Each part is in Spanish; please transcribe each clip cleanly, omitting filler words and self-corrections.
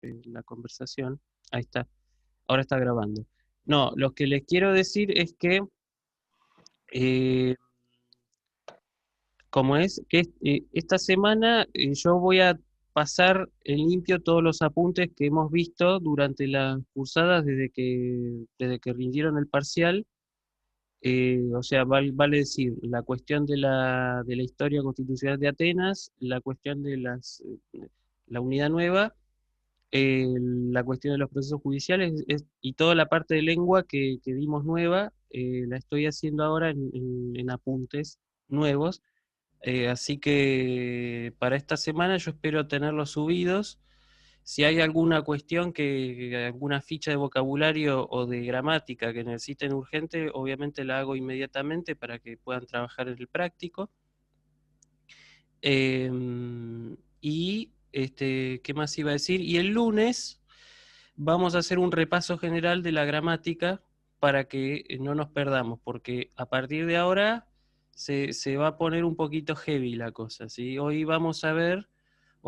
la conversación. Ahí está, ahora está grabando. No, lo que les quiero decir es que, eh, como es, que esta semana yo voy a pasar en limpio todos los apuntes que hemos visto durante las cursadas desde que rindieron el parcial. O sea, vale decir, la cuestión de la historia constitucional de Atenas, la cuestión de la unidad nueva, la cuestión de los procesos judiciales y toda la parte de lengua que dimos nueva, la estoy haciendo ahora en apuntes nuevos. Así que para esta semana yo espero tenerlos subidos. Si hay alguna cuestión alguna ficha de vocabulario o de gramática que necesiten urgente, obviamente la hago inmediatamente para que puedan trabajar en el práctico. ¿Qué más iba a decir? Y el lunes vamos a hacer un repaso general de la gramática para que no nos perdamos, porque a partir de ahora se va a poner un poquito heavy la cosa, ¿sí? Hoy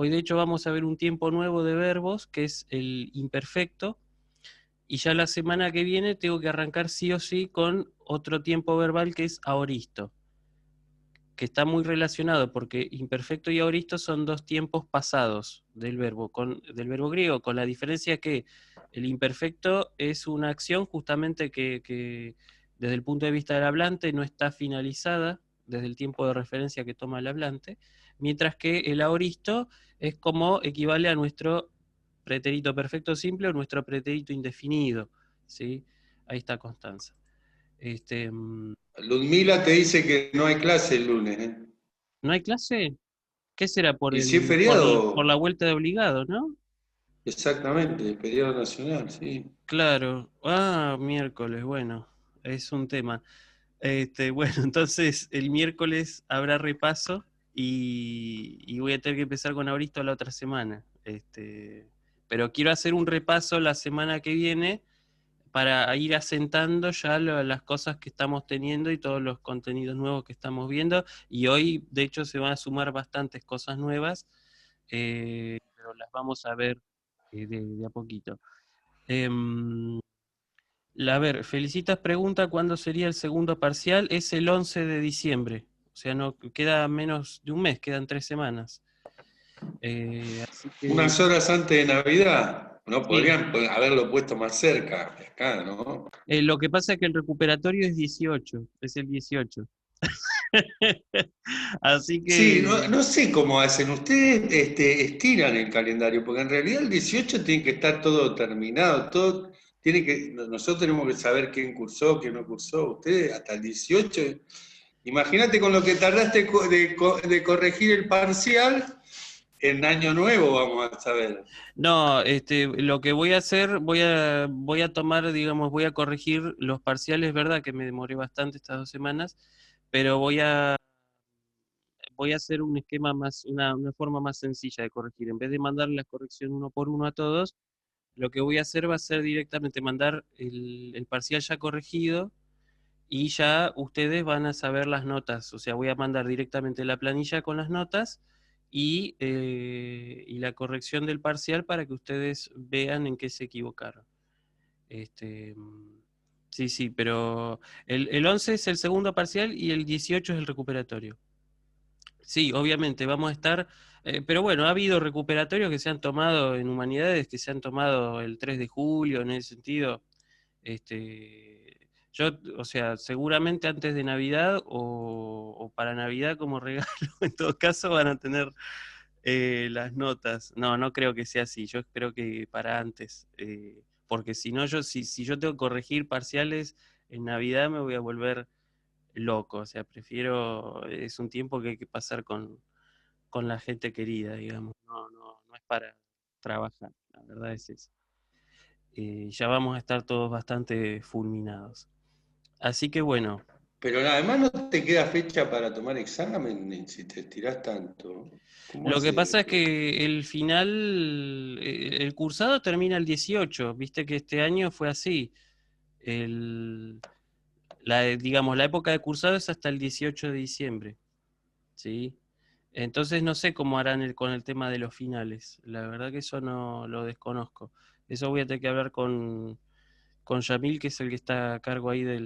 de hecho vamos a ver un tiempo nuevo de verbos, que es el imperfecto, y ya la semana que viene tengo que arrancar sí o sí con otro tiempo verbal que es aoristo, que está muy relacionado porque imperfecto y aoristo son dos tiempos pasados del verbo griego, con la diferencia que el imperfecto es una acción justamente que desde el punto de vista del hablante no está finalizada desde el tiempo de referencia que toma el hablante, mientras que el aoristo es como equivale a nuestro pretérito perfecto simple o nuestro pretérito indefinido, ¿sí? Ahí está Constanza. Este, mm, Ludmila te dice que no hay clase el lunes, ¿eh? ¿No hay clase? ¿Qué será Y si es por la feriado, vuelta de obligado, no? exactamente, feriado nacional, sí. Claro. Ah, miércoles, bueno, es un tema. Bueno, entonces el miércoles habrá repaso y voy a tener que empezar con Auristo la otra semana. Pero quiero hacer un repaso la semana que viene para ir asentando ya las cosas que estamos teniendo y todos los contenidos nuevos que estamos viendo. Y hoy, de hecho, se van a sumar bastantes cosas nuevas, pero las vamos a ver de a poquito. Em, a ver, Felicitas pregunta cuándo sería el segundo parcial. Es el 11 de diciembre. O sea, no queda menos de un mes, quedan 3 semanas. Así que Unas horas antes de Navidad, no sí. podrían haberlo puesto más cerca de acá, ¿no? Lo que pasa es que el recuperatorio es 18, es el 18. Así Sí, que, no sé cómo hacen. Ustedes estiran el calendario, porque en realidad el 18 tiene que estar todo terminado, todo nosotros tenemos que saber quién cursó, quién no cursó. Ustedes hasta el 18. Imagínate con lo que tardaste de corregir el parcial, en año nuevo vamos a saber. no, lo que voy a hacer, voy a tomar, digamos, voy a corregir los parciales, ¿verdad? Que me demoré bastante estas 2 semanas, pero voy a hacer un esquema una forma más sencilla de corregir. En vez de mandar la corrección uno por uno a todos, lo que voy a hacer va a ser directamente mandar el parcial ya corregido y ya ustedes van a saber las notas. O sea, voy a mandar directamente la planilla con las notas y la corrección del parcial para que ustedes vean en qué se equivocaron. Este, mm, sí, sí, pero el 11 es el segundo parcial y el 18 es el recuperatorio. Sí, obviamente, vamos a estar, pero bueno, ha habido recuperatorios que se han tomado en humanidades, que se han tomado el 3 de julio, en ese sentido. O sea, seguramente antes de Navidad o para Navidad como regalo, en todo caso van a tener las notas. No, no creo que sea así, yo creo que para antes, porque si no, si yo tengo que corregir parciales en Navidad me voy a volver loco, o sea, es un tiempo que hay que pasar con la gente querida, digamos. No, no, no es para trabajar, la verdad es eso. Ya vamos a estar todos bastante fulminados. Así que bueno, Pero además no te queda fecha para tomar examen si te estirás tanto. ¿Cómo lo que haces pasa es después? que el cursado termina el 18, viste que este año fue así. El, digamos, la época de cursado es hasta el 18 de diciembre, ¿sí? Entonces no sé cómo harán con el tema de los finales. La verdad que eso no lo desconozco. Eso voy a tener que hablar con Yamil, que es el que está a cargo ahí de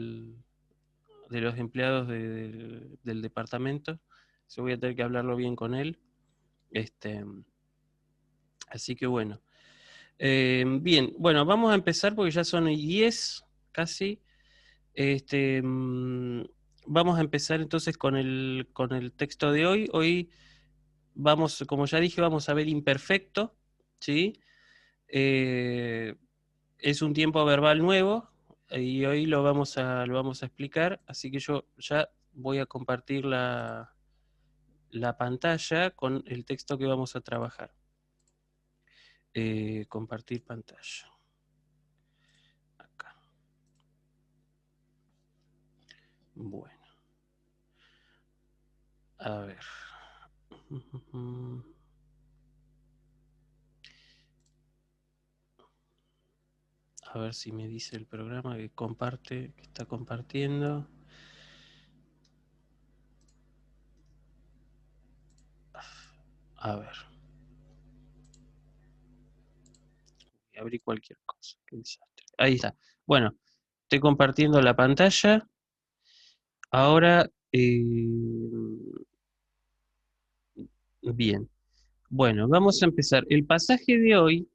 los empleados del departamento. Eso voy a tener que hablarlo bien con él. Este, así que bueno. Bien, bueno, vamos a empezar porque ya son 10 casi. Este, vamos a empezar entonces con el texto de hoy. Hoy vamos, como ya dije, vamos a ver imperfecto, ¿sí? Eh, es un tiempo verbal nuevo y hoy lo vamos a explicar, así que yo ya voy a compartir la pantalla con el texto que vamos a trabajar. Compartir pantalla. Acá. Bueno, a ver. A ver si me dice el programa que comparte, que está compartiendo. A ver. Voy a abrir cualquier cosa. Qué desastre. Ahí está. Bueno, estoy compartiendo la pantalla. Ahora, bien. Bueno, vamos a empezar. El pasaje de hoy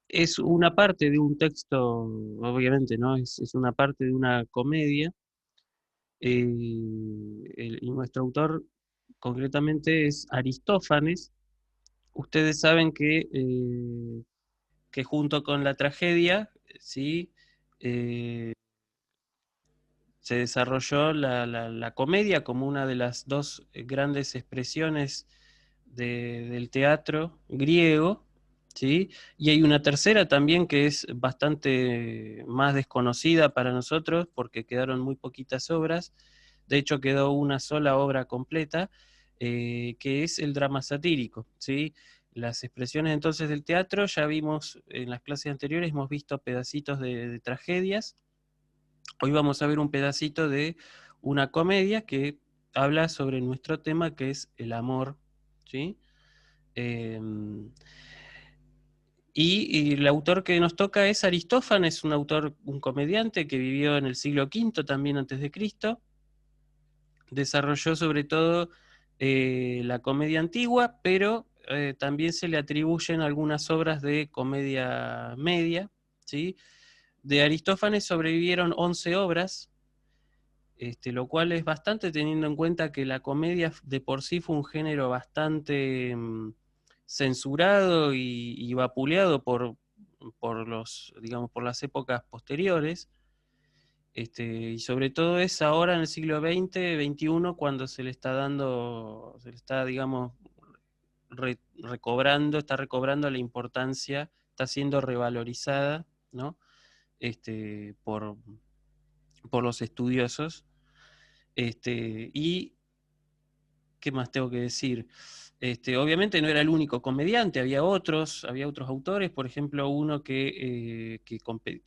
es una parte de un texto, obviamente, ¿no? Es una parte de una comedia. Y nuestro autor concretamente es Aristófanes. Ustedes saben que junto con la tragedia, ¿sí? Eh, se desarrolló la comedia como una de las dos grandes expresiones del teatro griego, ¿sí? Y hay una tercera también que es bastante más desconocida para nosotros porque quedaron muy poquitas obras. De hecho, quedó una sola obra completa, que es el drama satírico, ¿sí? Las expresiones entonces del teatro, ya vimos en las clases anteriores, hemos visto pedacitos de tragedias. Hoy vamos a ver un pedacito de una comedia que habla sobre nuestro tema, que es el amor, ¿sí? Eh, y el autor que nos toca es Aristófanes, un autor, un comediante que vivió en el siglo V también antes de Cristo. Desarrolló sobre todo la comedia antigua, pero también se le atribuyen algunas obras de comedia media, ¿sí? De Aristófanes sobrevivieron 11 obras, lo cual es bastante teniendo en cuenta que la comedia de por sí fue un género bastante censurado y vapuleado por los, digamos, por las épocas posteriores. Y sobre todo es ahora en el siglo XX, XXI, cuando se le está dando, se le está, digamos, recobrando, está recobrando la importancia, está siendo revalorizada, ¿no? Por, por los estudiosos. Y ¿qué más tengo que decir? Obviamente no era el único comediante, había otros autores, por ejemplo, uno que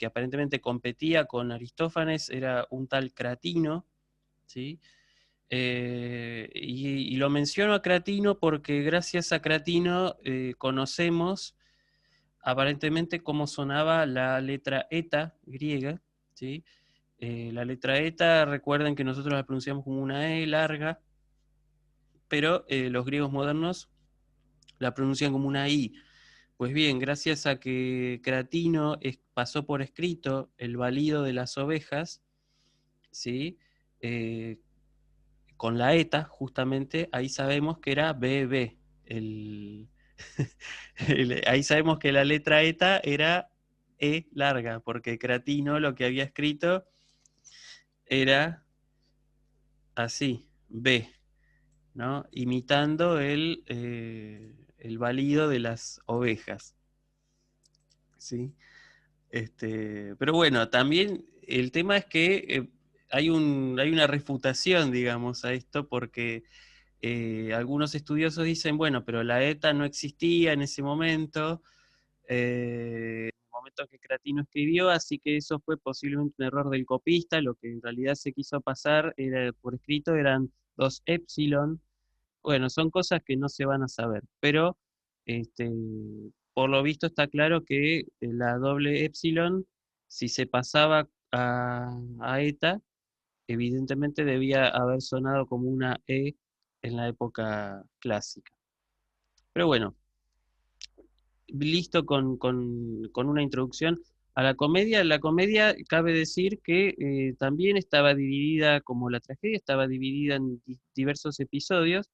aparentemente competía con Aristófanes, era un tal Cratino, ¿sí? Y lo menciono a Cratino porque gracias a Cratino conocemos aparentemente cómo sonaba la letra eta griega, ¿sí? La letra eta, recuerden que nosotros la pronunciamos como una E larga, pero los griegos modernos la pronuncian como una I. Pues bien, gracias a que Cratino pasó por escrito el balido de las ovejas, ¿sí? Eh, con la eta, justamente, ahí sabemos que era BB. El, ahí sabemos que la letra eta era E larga, porque Cratino lo que había escrito era así, B, ¿no? Imitando el balido de las ovejas, ¿sí? Pero bueno, también el tema es que hay una refutación, digamos, a esto, porque algunos estudiosos dicen, bueno, pero la ETA no existía en ese momento, en el momento que Cratino escribió, así que eso fue posiblemente un error del copista, lo que en realidad se quiso pasar era, por escrito eran dos epsilon, Bueno, son cosas que no se van a saber, pero este, por lo visto está claro que la doble epsilon, si se pasaba a eta, evidentemente debía haber sonado como una E en la época clásica. Pero bueno, listo con una introducción a la comedia. La comedia, cabe decir que también estaba dividida, como la tragedia, estaba dividida en diversos episodios,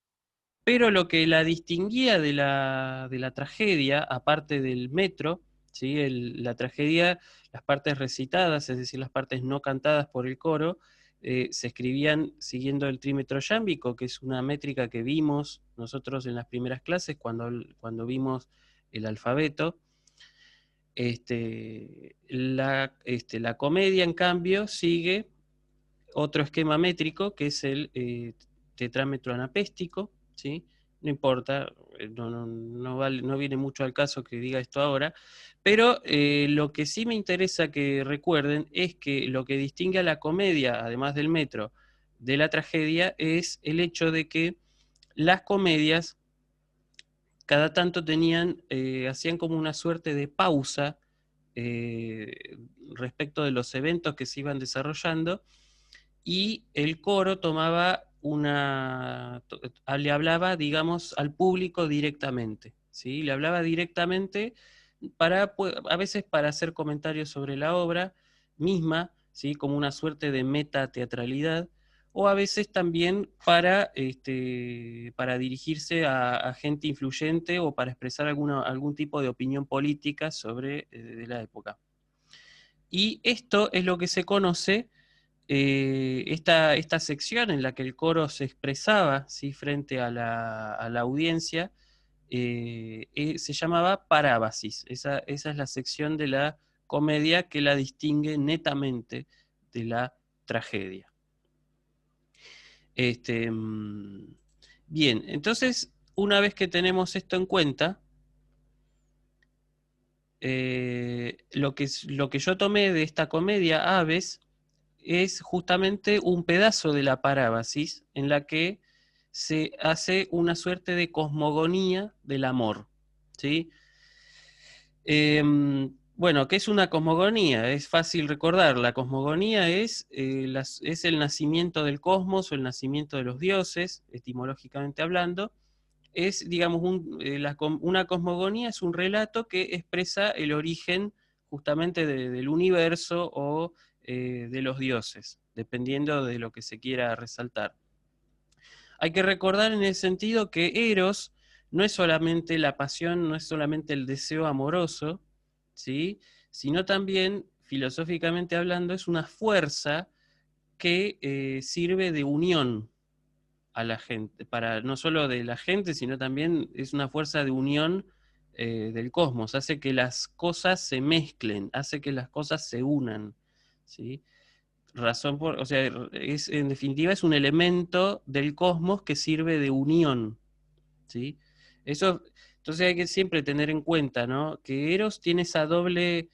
pero lo que la distinguía de la tragedia, aparte del metro, ¿sí? La tragedia, las partes recitadas, es decir, las partes no cantadas por el coro, se escribían siguiendo el trímetro yámbico, que es una métrica que vimos nosotros en las primeras clases cuando vimos el alfabeto. La comedia, en cambio, sigue otro esquema métrico, que es el tetrámetro anapéstico, ¿sí? No importa, no viene mucho al caso que diga esto ahora, pero lo que sí me interesa que recuerden es que lo que distingue a la comedia, además del metro, de la tragedia, es el hecho de que las comedias cada tanto hacían como una suerte de pausa respecto de los eventos que se iban desarrollando, y el coro le hablaba, digamos, al público directamente, ¿sí? Le hablaba directamente a veces para hacer comentarios sobre la obra misma, ¿sí? Como una suerte de meta-teatralidad, o a veces también para dirigirse a gente influyente o para expresar algún tipo de opinión política sobre de la época. Y esto es lo que se conoce, esta sección en la que el coro se expresaba, ¿sí? Frente a la audiencia, se llamaba parábasis. Esa es la sección de la comedia que la distingue netamente de la tragedia. Bien, entonces, una vez que tenemos esto en cuenta, lo que yo tomé de esta comedia, Aves, es justamente un pedazo de la parábasis en la que se hace una suerte de cosmogonía del amor, ¿sí? Bueno, ¿qué es una cosmogonía? Es fácil recordar. La cosmogonía es el nacimiento del cosmos o el nacimiento de los dioses, etimológicamente hablando. Es, digamos, una cosmogonía es un relato que expresa el origen justamente del universo o de los dioses, dependiendo de lo que se quiera resaltar. Hay que recordar en ese sentido que Eros no es solamente la pasión, no es solamente el deseo amoroso, ¿sí? Sino también, filosóficamente hablando, es una fuerza que sirve de unión a la gente, no solo de la gente, sino también es una fuerza de unión del cosmos, hace que las cosas se mezclen, hace que las cosas se unan, ¿sí? O sea, en definitiva es un elemento del cosmos que sirve de unión, ¿sí? Eso, entonces hay que siempre tener en cuenta, ¿no? Que Eros tiene esa doble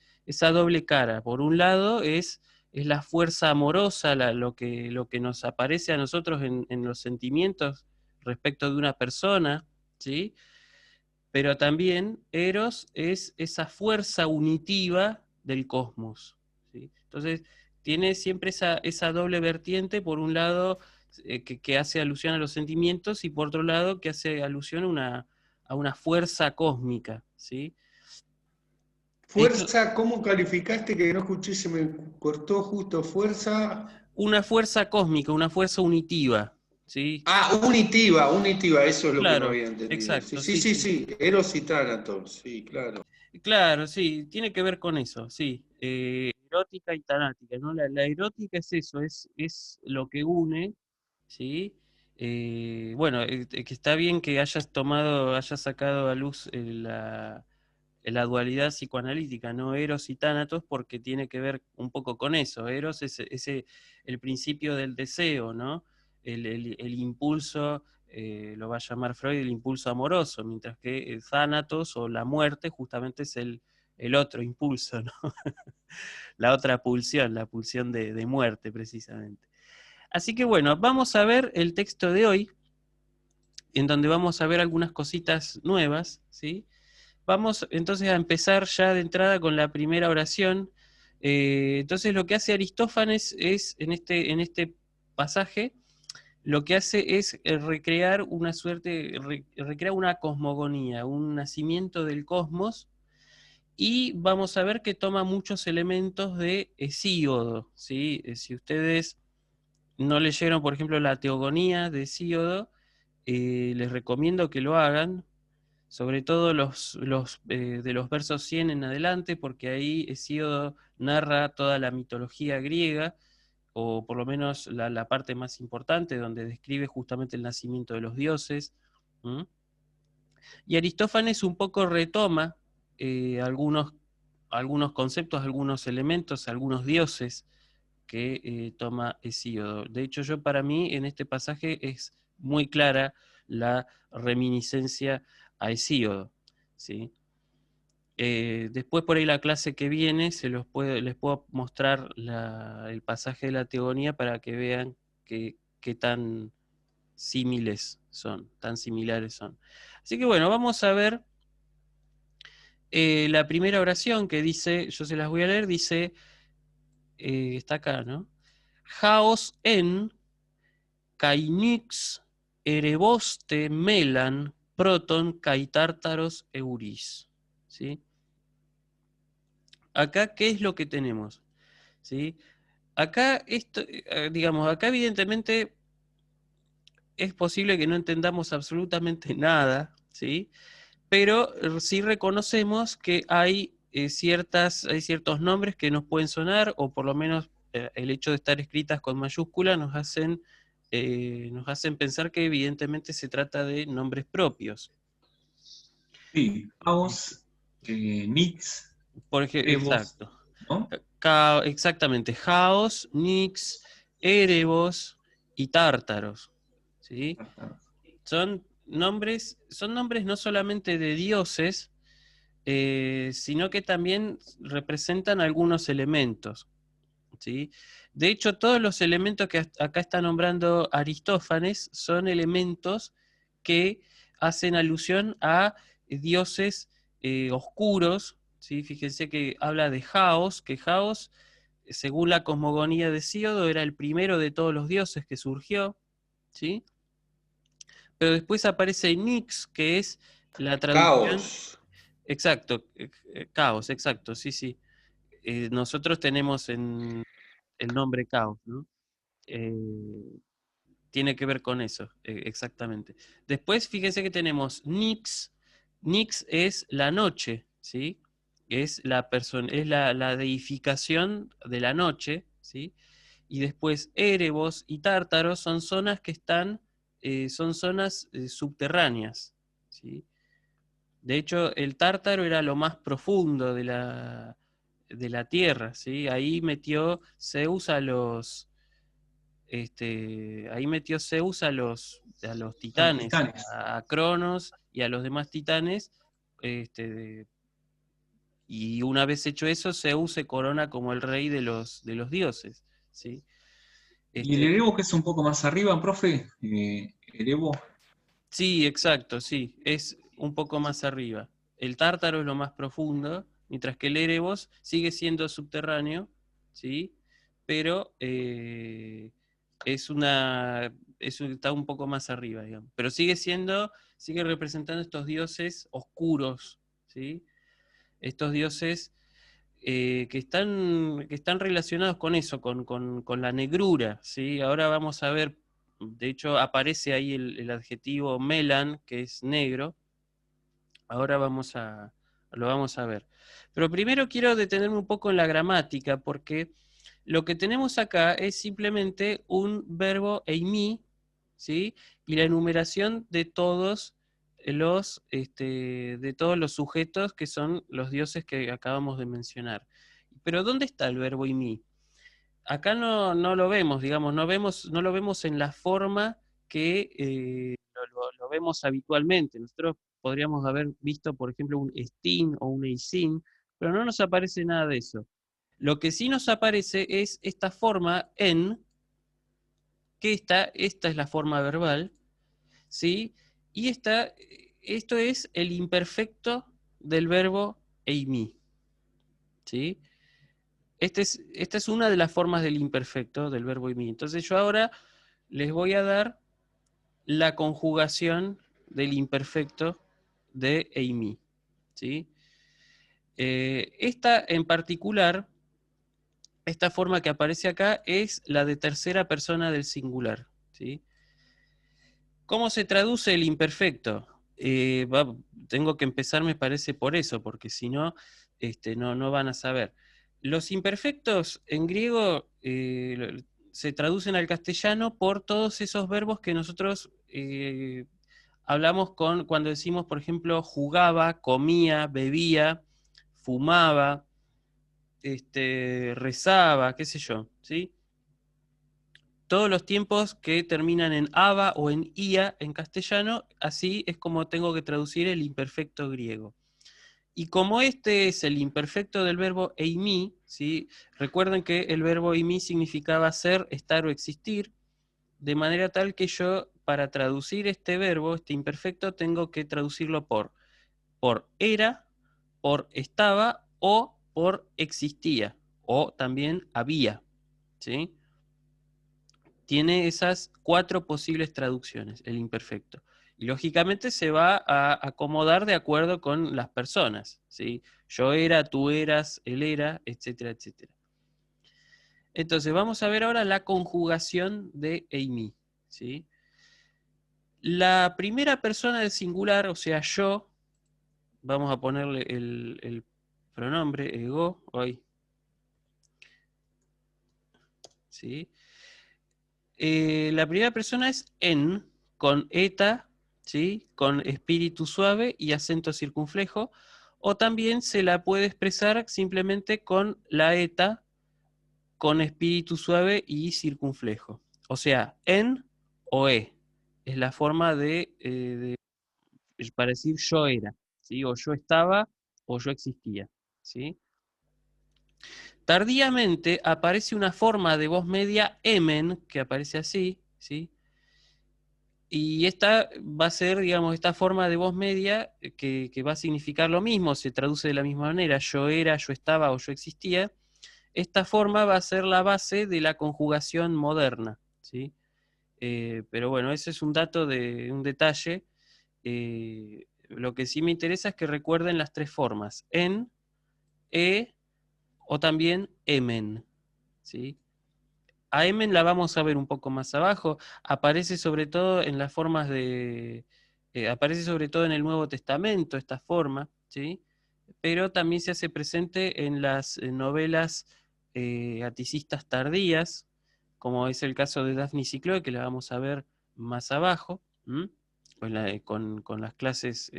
cara. Por un lado es la fuerza amorosa, lo que nos aparece a nosotros en los sentimientos respecto de una persona, ¿sí? Pero también Eros es esa fuerza unitiva del cosmos, ¿sí? Entonces, tiene siempre esa doble vertiente, por un lado, que hace alusión a los sentimientos, y por otro lado, que hace alusión a una fuerza cósmica, ¿sí? Esto, Fuerza, ¿cómo calificaste que no escuché? Se me cortó justo. Fuerza. una fuerza cósmica, una fuerza unitiva, ¿sí? Ah, unitiva, eso es lo que no Claro, había entendido. Sí, exacto, sí, sí, sí, sí. sí. Eros y Thanatos, sí, claro. Claro, sí, tiene que ver con eso, sí. Erótica y tanática, ¿no? La erótica es eso, es lo que une, ¿sí? Bueno, que está bien que hayas sacado a luz la dualidad psicoanalítica, ¿no? Eros y tánatos, porque tiene que ver un poco con eso. Eros es el principio del deseo, ¿no? El impulso, lo va a llamar Freud el impulso amoroso, mientras que el thanatos o la muerte justamente es el otro impulso, ¿no? La otra pulsión, la pulsión de muerte precisamente. Así que bueno, vamos a ver el texto de hoy. en donde vamos a ver algunas cositas nuevas, ¿sí? Vamos entonces a empezar ya de entrada con la primera oración. Entonces lo que hace Aristófanes es, en este pasaje, lo que hace es recrear una suerte, recrear una cosmogonía, un nacimiento del cosmos, y vamos a ver que toma muchos elementos de Hesíodo, ¿sí? Si ustedes no leyeron, por ejemplo, la Teogonía de Hesíodo, les recomiendo que lo hagan, sobre todo de los versos 100 en adelante, porque ahí Hesíodo narra toda la mitología griega, o por lo menos la parte más importante, donde describe justamente el nacimiento de los dioses. ¿Mm? Y Aristófanes un poco retoma algunos conceptos, algunos elementos, algunos dioses que toma Hesíodo. De hecho, para mí en este pasaje es muy clara la reminiscencia a Hesíodo, ¿sí? Después por ahí la clase que viene les puedo mostrar el pasaje de la Teogonía para que vean qué tan tan similares son. Así que bueno, vamos a ver la primera oración que dice, yo se las voy a leer, dice, está acá, ¿no? Chaos en Cainix ereboste melan proton caitártaros euris. ¿Sí? Acá, ¿qué es lo que tenemos? ¿Sí? Acá, digamos, acá evidentemente es posible que no entendamos absolutamente nada, ¿sí? Pero sí reconocemos que hay ciertos nombres que nos pueden sonar, o por lo menos el hecho de estar escritas con mayúscula nos hacen pensar que evidentemente se trata de nombres propios. Sí, Caos, Nix, Por ejemplo, Erebos, exacto. ¿no? Exactamente, Jaos, Nix, Erebos y Tártaros. ¿Sí? Son nombres no solamente de dioses, sino que también representan algunos elementos. ¿Sí? De hecho, todos los elementos que acá está nombrando Aristófanes son elementos que hacen alusión a dioses oscuros. ¿Sí? Fíjense que habla de Jaos, que Jaos, según la cosmogonía de Hesíodo, era el primero de todos los dioses que surgió. ¿Sí? Pero después aparece Nix, que es la traducción. Caos. Exacto, caos, exacto, sí, sí. Nosotros tenemos el nombre caos, ¿no? Eh, Tiene que ver con eso, exactamente. Después, fíjense que tenemos Nix. Nix es la noche, ¿sí? Es la deificación de la noche, ¿sí? Y después Erebos y Tártaros son zonas que son zonas subterráneas, ¿sí? De hecho, el Tártaro era lo más profundo de la tierra, ¿sí? Ahí metió Zeus a los A los titanes, titanes. a Cronos y a los demás titanes, este, y una vez hecho eso, Zeus se corona como el rey de los dioses, ¿sí? Y el Este, Erebo, que es un poco más arriba, profe, Erebo, sí, exacto, sí, es un poco más arriba. El Tártaro es lo más profundo, mientras que el Erebos sigue siendo subterráneo, ¿sí? Pero es una, está un poco más arriba, digamos. Pero sigue representando estos dioses oscuros, ¿sí? Estos dioses que están relacionados con eso, con la negrura, ¿sí? Ahora vamos a ver, de hecho aparece ahí el adjetivo melan, que es negro. Ahora lo vamos a ver. Pero primero quiero detenerme un poco en la gramática, porque lo que tenemos acá es simplemente un verbo eimi, ¿sí? Y la enumeración de todos los sujetos que son los dioses que acabamos de mencionar. Pero ¿dónde está el verbo eimi? Acá no lo vemos, digamos, no lo vemos en la forma que lo vemos habitualmente. Nosotros podríamos haber visto, por ejemplo, un estin o un eisin, pero no nos aparece nada de eso. Lo que sí nos aparece es esta forma en, esta es la forma verbal, ¿sí? Y esto es el imperfecto del verbo eimi. ¿Sí? Esta es una de las formas del imperfecto del verbo eimi. Entonces yo ahora les voy a dar la conjugación del imperfecto de eimi. ¿Sí? Esta en particular, esta forma que aparece acá es la de tercera persona del singular. ¿Sí? ¿Cómo se traduce el imperfecto? Tengo que empezar, me parece, por eso, porque si no, no van a saber. Los imperfectos en griego se traducen al castellano por todos esos verbos que nosotros hablamos cuando decimos, por ejemplo, jugaba, comía, bebía, fumaba, rezaba, qué sé yo, ¿sí? Todos los tiempos que terminan en aba o en ia en castellano, así es como tengo que traducir el imperfecto griego. Y como este es el imperfecto del verbo eimi, ¿sí? Recuerden que el verbo eimi significaba ser, estar o existir, de manera tal que yo, para traducir este verbo, este imperfecto, tengo que traducirlo por era, por estaba o por existía, o también había, ¿sí? Tiene esas 4 posibles traducciones, el imperfecto. Y lógicamente se va a acomodar de acuerdo con las personas, ¿sí? Yo era, tú eras, él era, etcétera, etcétera. Entonces vamos a ver ahora la conjugación de eimi, ¿sí? La primera persona del singular, o sea, yo, vamos a ponerle el pronombre ego, hoy, ¿sí? La primera persona es en, con eta, ¿sí? Con espíritu suave y acento circunflejo, o también se la puede expresar simplemente con la eta, con espíritu suave y circunflejo. O sea, en o es la forma para decir yo era, ¿sí? O yo estaba o yo existía, ¿sí? Tardíamente aparece una forma de voz media emen, que aparece así, ¿sí? Y esta va a ser, digamos, esta forma de voz media que va a significar lo mismo, se traduce de la misma manera, yo era, yo estaba o yo existía. Esta forma va a ser la base de la conjugación moderna, ¿sí? Pero bueno, ese es un dato un detalle. Lo que sí me interesa es que recuerden las 3 formas, en, o también emen, ¿sí? A emen la vamos a ver un poco más abajo. Aparece sobre todo en las formas aparece sobre todo en el Nuevo Testamento esta forma, ¿sí? Pero también se hace presente en las novelas aticistas tardías, como es el caso de Daphne y Chloe, que la vamos a ver más abajo, con las clases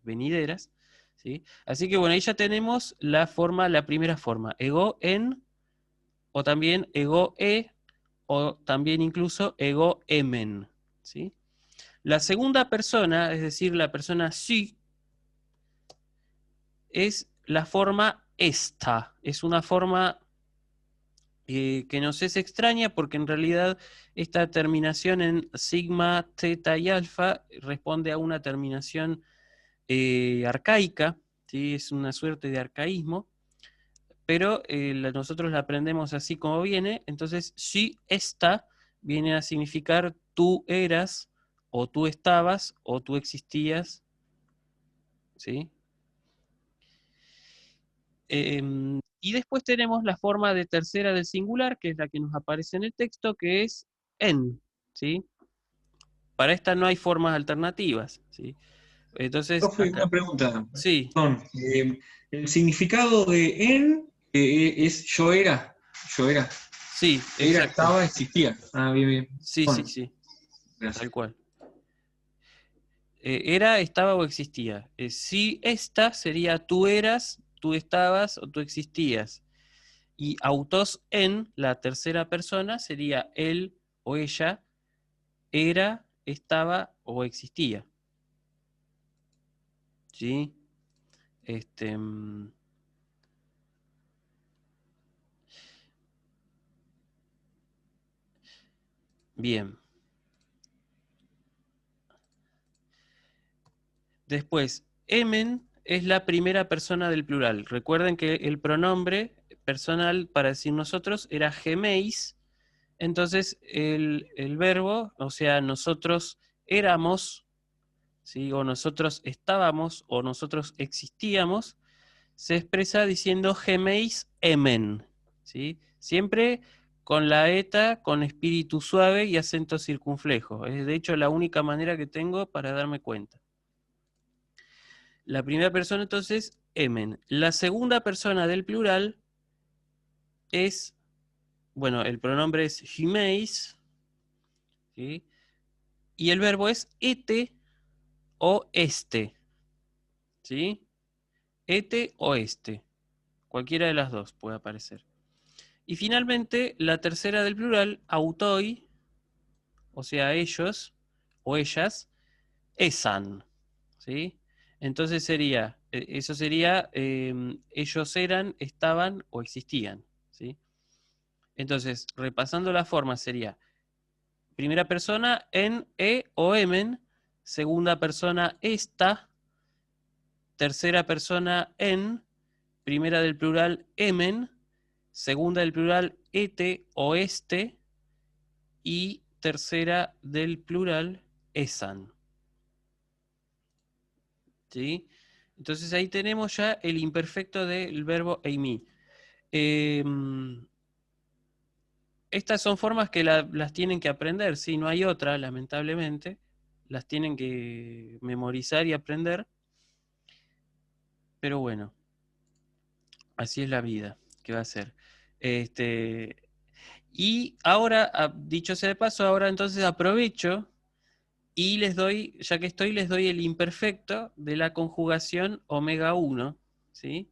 venideras, ¿sí? Así que bueno, ahí ya tenemos la primera forma, ego en, o también ego e, o también incluso ego emen, ¿sí? La segunda persona, es decir, la persona sí, es la forma esta. Es una forma que nos es extraña porque en realidad esta terminación en sigma, teta y alfa responde a una terminación arcaica, ¿sí? Es una suerte de arcaísmo, pero nosotros la aprendemos así como viene, entonces si esta viene a significar tú eras, o tú estabas, o tú existías, ¿sí? Y después tenemos la forma de tercera del singular, que es la que nos aparece en el texto, que es en, ¿sí? Para esta no hay formas alternativas, ¿sí? Entonces, Profe, acá, una pregunta. sí, Perdón. El significado de en es yo era. Yo era. sí, Era, exacto. estaba, existía. Ah, bien, bien. Sí, sí, Bueno, sí, tal gracias. cual. Era, estaba o existía. Si esta sería tú eras, tú estabas o tú existías. Y autos en, la tercera persona, sería él o ella era, estaba o existía. ¿Sí? Este, mm, bien. Después, emen es la primera persona del plural. Recuerden que el pronombre personal para decir nosotros era gemeis. Entonces, el verbo, o sea, nosotros éramos, ¿sí? O nosotros estábamos, o nosotros existíamos, se expresa diciendo gemeis emen, ¿sí? Siempre con la eta, con espíritu suave y acento circunflejo. Es de hecho la única manera que tengo para darme cuenta. La primera persona entonces, emen. La segunda persona del plural es, bueno, el pronombre es hymeis, ¿sí? Y el verbo es ete o este, ¿sí? Ete o este. Cualquiera de las dos puede aparecer. Y finalmente, la tercera del plural, autoi, o sea, ellos o ellas, esan, ¿sí? Entonces sería, eso sería, ellos eran, estaban o existían, ¿sí? Entonces, repasando la forma sería, primera persona en, o emen, segunda persona esta, tercera persona en, primera del plural emen, segunda del plural ete o este, y tercera del plural esan. ¿Sí? Entonces ahí tenemos ya el imperfecto del verbo eimi. Estas son formas que las tienen que aprender, ¿sí? No hay otra, lamentablemente. Las tienen que memorizar y aprender. Pero bueno, así es la vida. ¿Qué va a ser? Y ahora, dicho sea de paso, ahora entonces aprovecho y les doy, ya que estoy, les doy el imperfecto de la conjugación omega 1, ¿sí?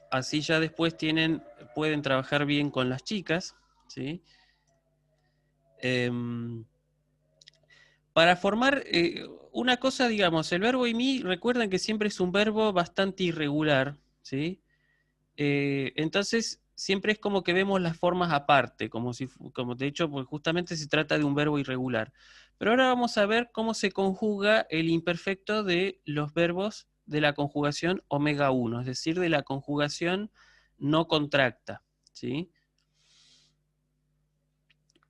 Así ya después pueden trabajar bien con las chicas, ¿sí? Para formar una cosa, digamos, el verbo imi, recuerden que siempre es un verbo bastante irregular, ¿sí? Entonces, siempre es como que vemos las formas aparte, como de hecho, pues justamente se trata de un verbo irregular. Pero ahora vamos a ver cómo se conjuga el imperfecto de los verbos de la conjugación omega 1, es decir, de la conjugación no contracta, ¿sí?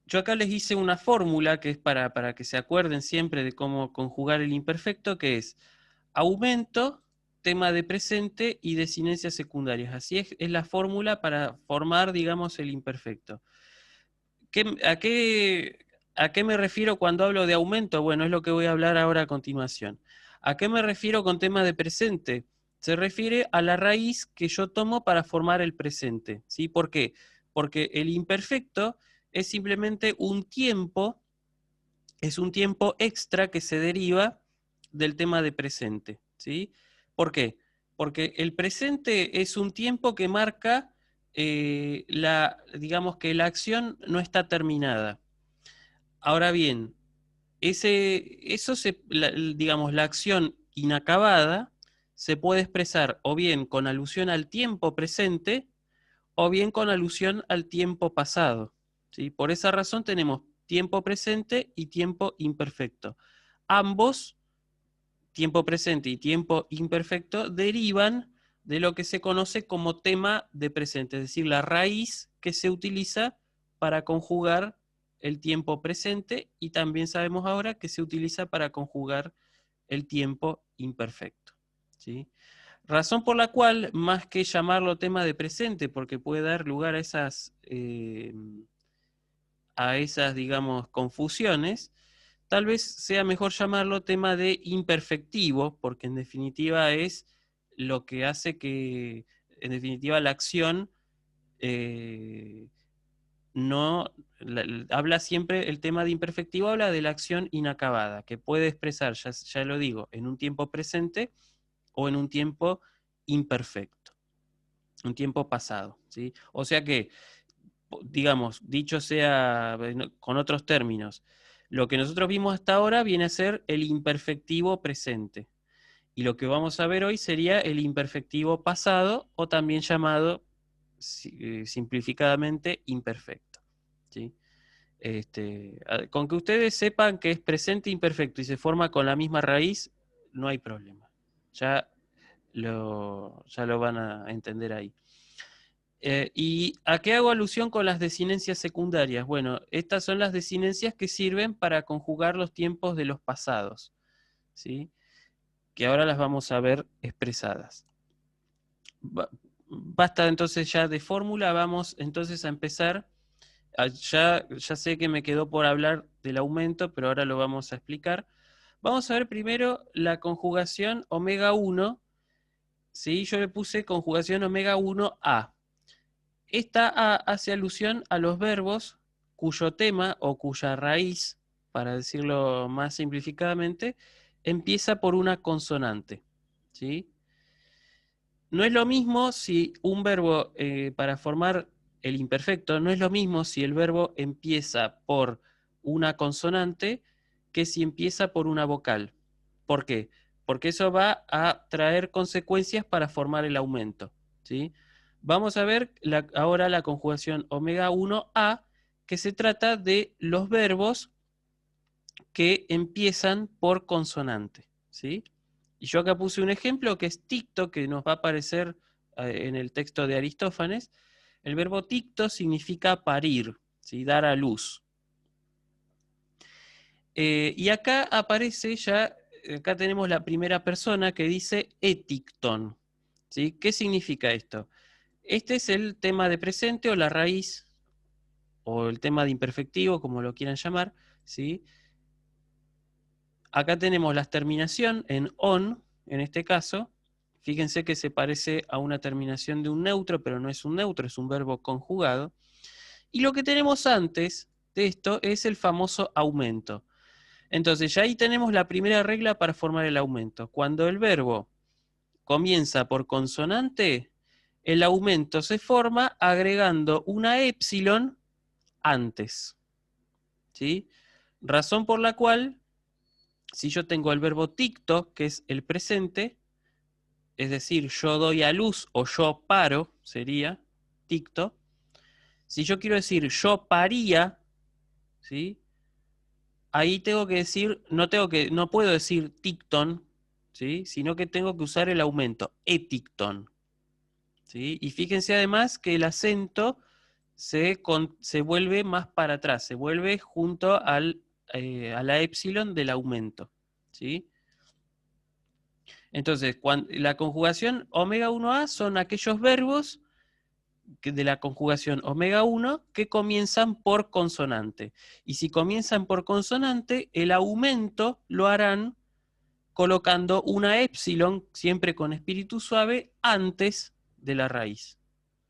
Yo acá les hice una fórmula que es para que se acuerden siempre de cómo conjugar el imperfecto, que es aumento, tema de presente y desinencias secundarias. Así es la fórmula para formar, digamos, el imperfecto. ¿A qué me refiero cuando hablo de aumento? Bueno, es lo que voy a hablar ahora a continuación. ¿A qué me refiero con tema de presente? Se refiere a la raíz que yo tomo para formar el presente, ¿sí? ¿Por qué? Porque el imperfecto es simplemente es un tiempo extra que se deriva del tema de presente, ¿sí? ¿Por qué? Porque el presente es un tiempo que marca digamos que la acción no está terminada. Ahora bien, digamos, la acción inacabada se puede expresar o bien con alusión al tiempo presente o bien con alusión al tiempo pasado, ¿sí? Por esa razón tenemos tiempo presente y tiempo imperfecto. Ambos, tiempo presente y tiempo imperfecto, derivan de lo que se conoce como tema de presente, es decir, la raíz que se utiliza para conjugar el tiempo presente, y también sabemos ahora que se utiliza para conjugar el tiempo imperfecto, ¿sí? Razón por la cual, más que llamarlo tema de presente, porque puede dar lugar a esas, digamos, confusiones, tal vez sea mejor llamarlo tema de imperfectivo, porque en definitiva es lo que hace que, en definitiva, la acción no habla siempre, el tema de imperfectivo habla de la acción inacabada, que puede expresar, ya lo digo, en un tiempo presente o en un tiempo imperfecto, un tiempo pasado, ¿sí? O sea que, digamos, dicho sea con otros términos, lo que nosotros vimos hasta ahora viene a ser el imperfectivo presente. Y lo que vamos a ver hoy sería el imperfectivo pasado, o también llamado simplificadamente imperfecto, ¿sí? Con que ustedes sepan que es presente imperfecto y se forma con la misma raíz, no hay problema. Ya lo van a entender ahí. ¿Y a qué hago alusión con las desinencias secundarias? Bueno, estas son las desinencias que sirven para conjugar los tiempos de los pasados, ¿sí? Que ahora las vamos a ver expresadas. Basta entonces ya de fórmula, vamos entonces a empezar. Ya sé que me quedó por hablar del aumento, pero ahora lo vamos a explicar. Vamos a ver primero la conjugación omega 1, ¿sí? Yo le puse conjugación omega 1A. Esta A hace alusión a los verbos cuyo tema o cuya raíz, para decirlo más simplificadamente, empieza por una consonante, ¿sí? No es lo mismo si un verbo, para formar el imperfecto, no es lo mismo si el verbo empieza por una consonante que si empieza por una vocal. ¿Por qué? Porque eso va a traer consecuencias para formar el aumento, ¿sí? Vamos a ver ahora la conjugación omega 1A, que se trata de los verbos que empiezan por consonante, ¿sí? Y yo acá puse un ejemplo que es ticto, que nos va a aparecer en el texto de Aristófanes. El verbo ticto significa parir, ¿sí? Dar a luz. Y acá aparece ya, acá tenemos la primera persona que dice eticton, ¿sí? ¿Qué significa esto? Este es el tema de presente o la raíz, o el tema de imperfectivo, como lo quieran llamar, ¿sí? Acá tenemos la terminación en on, en este caso. Fíjense que se parece a una terminación de un neutro, pero no es un neutro, es un verbo conjugado. Y lo que tenemos antes de esto es el famoso aumento. Entonces ya ahí tenemos la primera regla para formar el aumento. Cuando el verbo comienza por consonante, el aumento se forma agregando una épsilon antes, ¿sí? Razón por la cual, si yo tengo el verbo ticto, que es el presente, es decir, yo doy a luz o yo paro, sería ticto. Si yo quiero decir yo paría, ¿sí? Ahí tengo que decir, no puedo decir ticton, ¿sí? Sino que tengo que usar el aumento, eticton, ¿sí? Y fíjense además que el acento se vuelve más para atrás, se vuelve junto a la épsilon del aumento, ¿sí? Entonces, la conjugación omega 1A son aquellos verbos de la conjugación omega 1 que comienzan por consonante. Y si comienzan por consonante, el aumento lo harán colocando una épsilon, siempre con espíritu suave, antes de la raíz,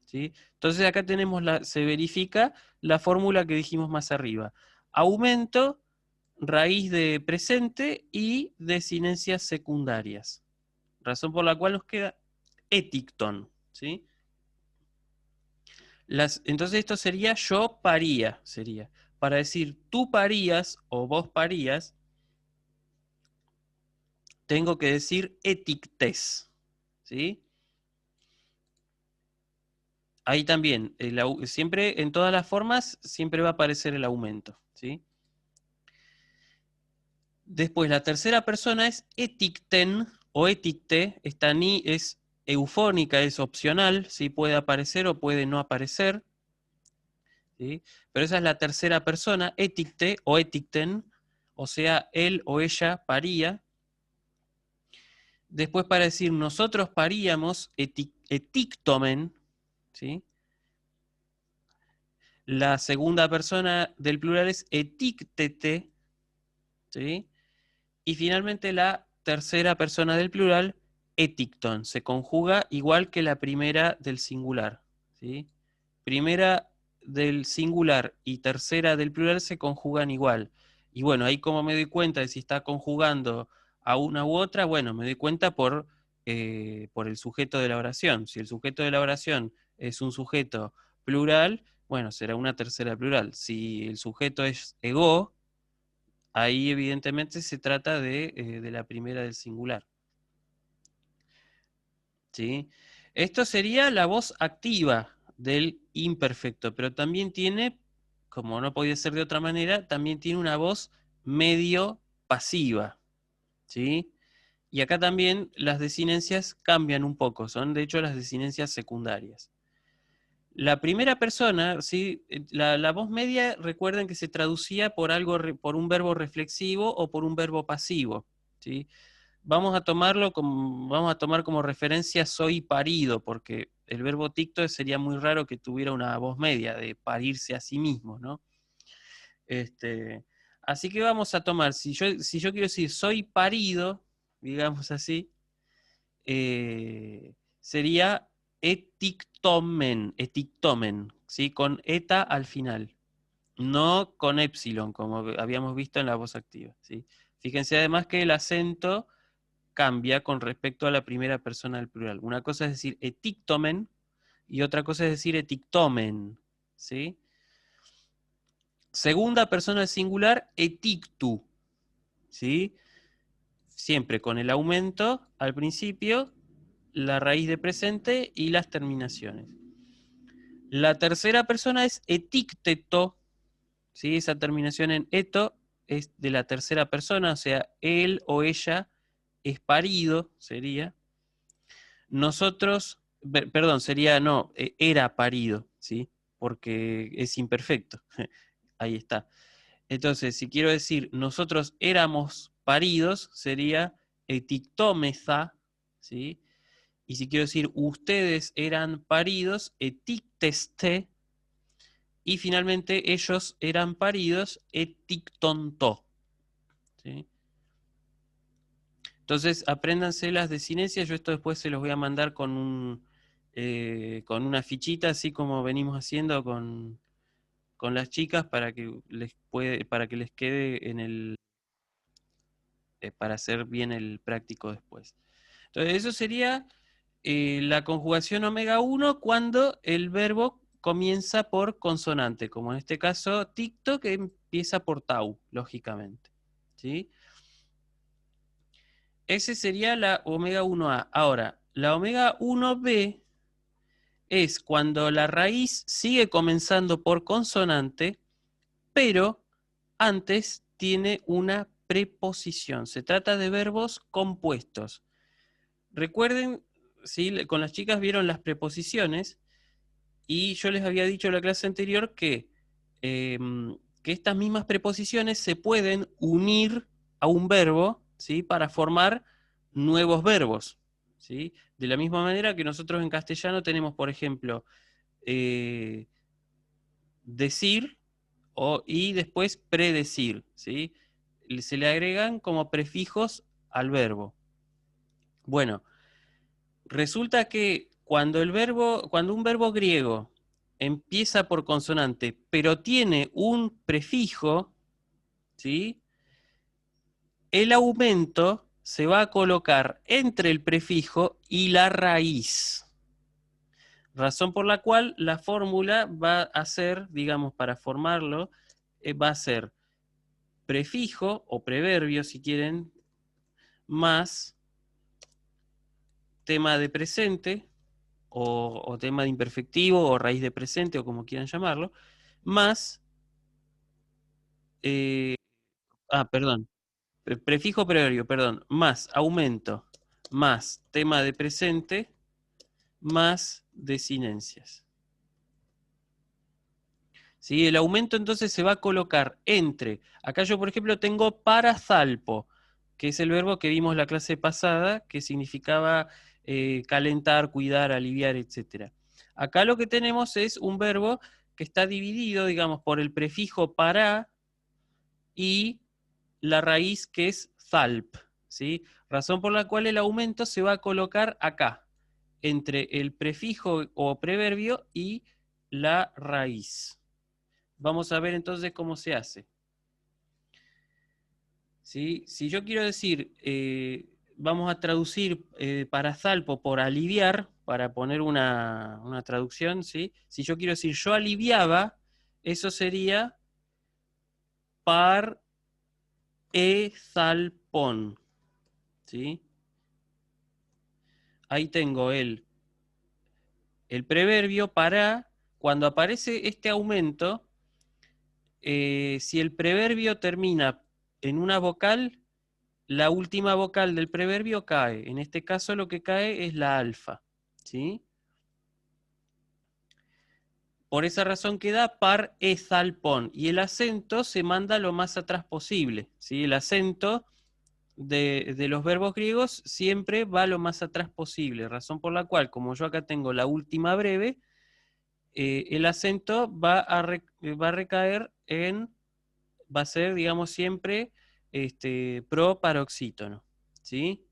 ¿sí? Entonces acá tenemos se verifica la fórmula que dijimos más arriba. Aumento, raíz de presente y desinencias secundarias. Razón por la cual nos queda eticton, ¿sí? Entonces esto sería yo paría, sería. Para decir tú parías o vos parías, tengo que decir etictes, ¿sí? Ahí también, siempre, en todas las formas, siempre va a aparecer el aumento, ¿sí? Después, la tercera persona es eticten o eticte. Esta ni es eufónica, es opcional, ¿sí? Puede aparecer o puede no aparecer, ¿sí? Pero esa es la tercera persona, eticte o eticten, o sea, él o ella paría. Después, para decir nosotros paríamos, etictomen, ¿sí? La segunda persona del plural es etictete, ¿sí? Y finalmente la tercera persona del plural, eticton. Se conjuga igual que la primera del singular, ¿sí? Primera del singular y tercera del plural se conjugan igual. Y bueno, ahí como me doy cuenta de si está conjugando a una u otra, bueno, me doy cuenta por el sujeto de la oración. Si el sujeto de la oración es un sujeto plural, bueno, será una tercera plural. Si el sujeto es ego, ahí evidentemente se trata de la primera del singular, ¿sí? Esto sería la voz activa del imperfecto, pero también tiene como no podía ser de otra manera, también tiene una voz medio pasiva, ¿sí? Y acá también las desinencias cambian un poco, son de hecho las desinencias secundarias. La primera persona, ¿sí? La voz media, recuerden que se traducía por por un verbo reflexivo o por un verbo pasivo, ¿sí? Vamos a tomar como referencia soy parido, porque el verbo ticto sería muy raro que tuviera una voz media, de parirse a sí mismo, ¿no? Así que vamos a tomar, si yo quiero decir soy parido, digamos así, sería etictomen, ¿sí? Con eta al final, no con epsilon, como habíamos visto en la voz activa, ¿sí? Fíjense además que el acento cambia con respecto a la primera persona del plural. Una cosa es decir etictomen y otra cosa es decir etictomen, ¿sí? Segunda persona del singular, etictu, ¿sí? Siempre con el aumento al principio, la raíz de presente y las terminaciones. La tercera persona es eticteto, ¿sí? Esa terminación en eto es de la tercera persona, o sea, él o ella es parido, sería. Nosotros, perdón, sería, no, era parido, ¿sí? Porque es imperfecto. Ahí está. Entonces, si quiero decir nosotros éramos paridos, sería etictómeza, ¿sí? Y si quiero decir ustedes eran paridos, eticteste. Y finalmente ellos eran paridos, etictonto, ¿sí? Entonces, apréndanse las desinencias. Yo esto después se los voy a mandar con una fichita, así como venimos haciendo con las chicas, para que les quede para hacer bien el práctico después. Entonces, eso sería la conjugación omega 1 cuando el verbo comienza por consonante, como en este caso ticto, que empieza por tau, lógicamente, ¿sí? Ese sería la omega 1A. Ahora, la omega 1B es cuando la raíz sigue comenzando por consonante, pero antes tiene una preposición. Se trata de verbos compuestos. Recuerden, ¿sí? Con las chicas vieron las preposiciones y yo les había dicho en la clase anterior que estas mismas preposiciones se pueden unir a un verbo, ¿sí? Para formar nuevos verbos, ¿sí? De la misma manera que nosotros en castellano tenemos, por ejemplo, decir y después predecir, ¿sí? Se le agregan como prefijos al verbo. Bueno, resulta que cuando un verbo griego empieza por consonante, pero tiene un prefijo, ¿sí? El aumento se va a colocar entre el prefijo y la raíz. Razón por la cual la fórmula va a ser, digamos, para formarlo, va a ser prefijo o preverbio, si quieren, más tema de presente, o tema de imperfectivo, o raíz de presente, o como quieran llamarlo, más, perdón, prefijo preverbio, perdón, más aumento, más tema de presente, más desinencias. ¿Sí? El aumento entonces se va a colocar entre, acá yo por ejemplo tengo parazalpo, que es el verbo que vimos la clase pasada, que significaba calentar, cuidar, aliviar, etc. Acá lo que tenemos es un verbo que está dividido, digamos, por el prefijo para y la raíz que es zalp, ¿sí? Razón por la cual el aumento se va a colocar acá, entre el prefijo o preverbio y la raíz. Vamos a ver entonces cómo se hace. ¿Sí? Si yo quiero decir, vamos a traducir parazalpo por aliviar, para poner una traducción, ¿sí? Si yo quiero decir yo aliviaba, eso sería par ezalpón, ¿sí? Ahí tengo el preverbio para, cuando aparece este aumento, si el preverbio termina en una vocal, la última vocal del preverbio cae. En este caso lo que cae es la alfa, ¿sí? Por esa razón queda par ezalpón. Y el acento se manda lo más atrás posible, ¿sí? El acento de los verbos griegos siempre va lo más atrás posible. Razón por la cual, como yo acá tengo la última breve, el acento va a recaer en, va a ser, digamos, siempre proparoxítono, ¿sí?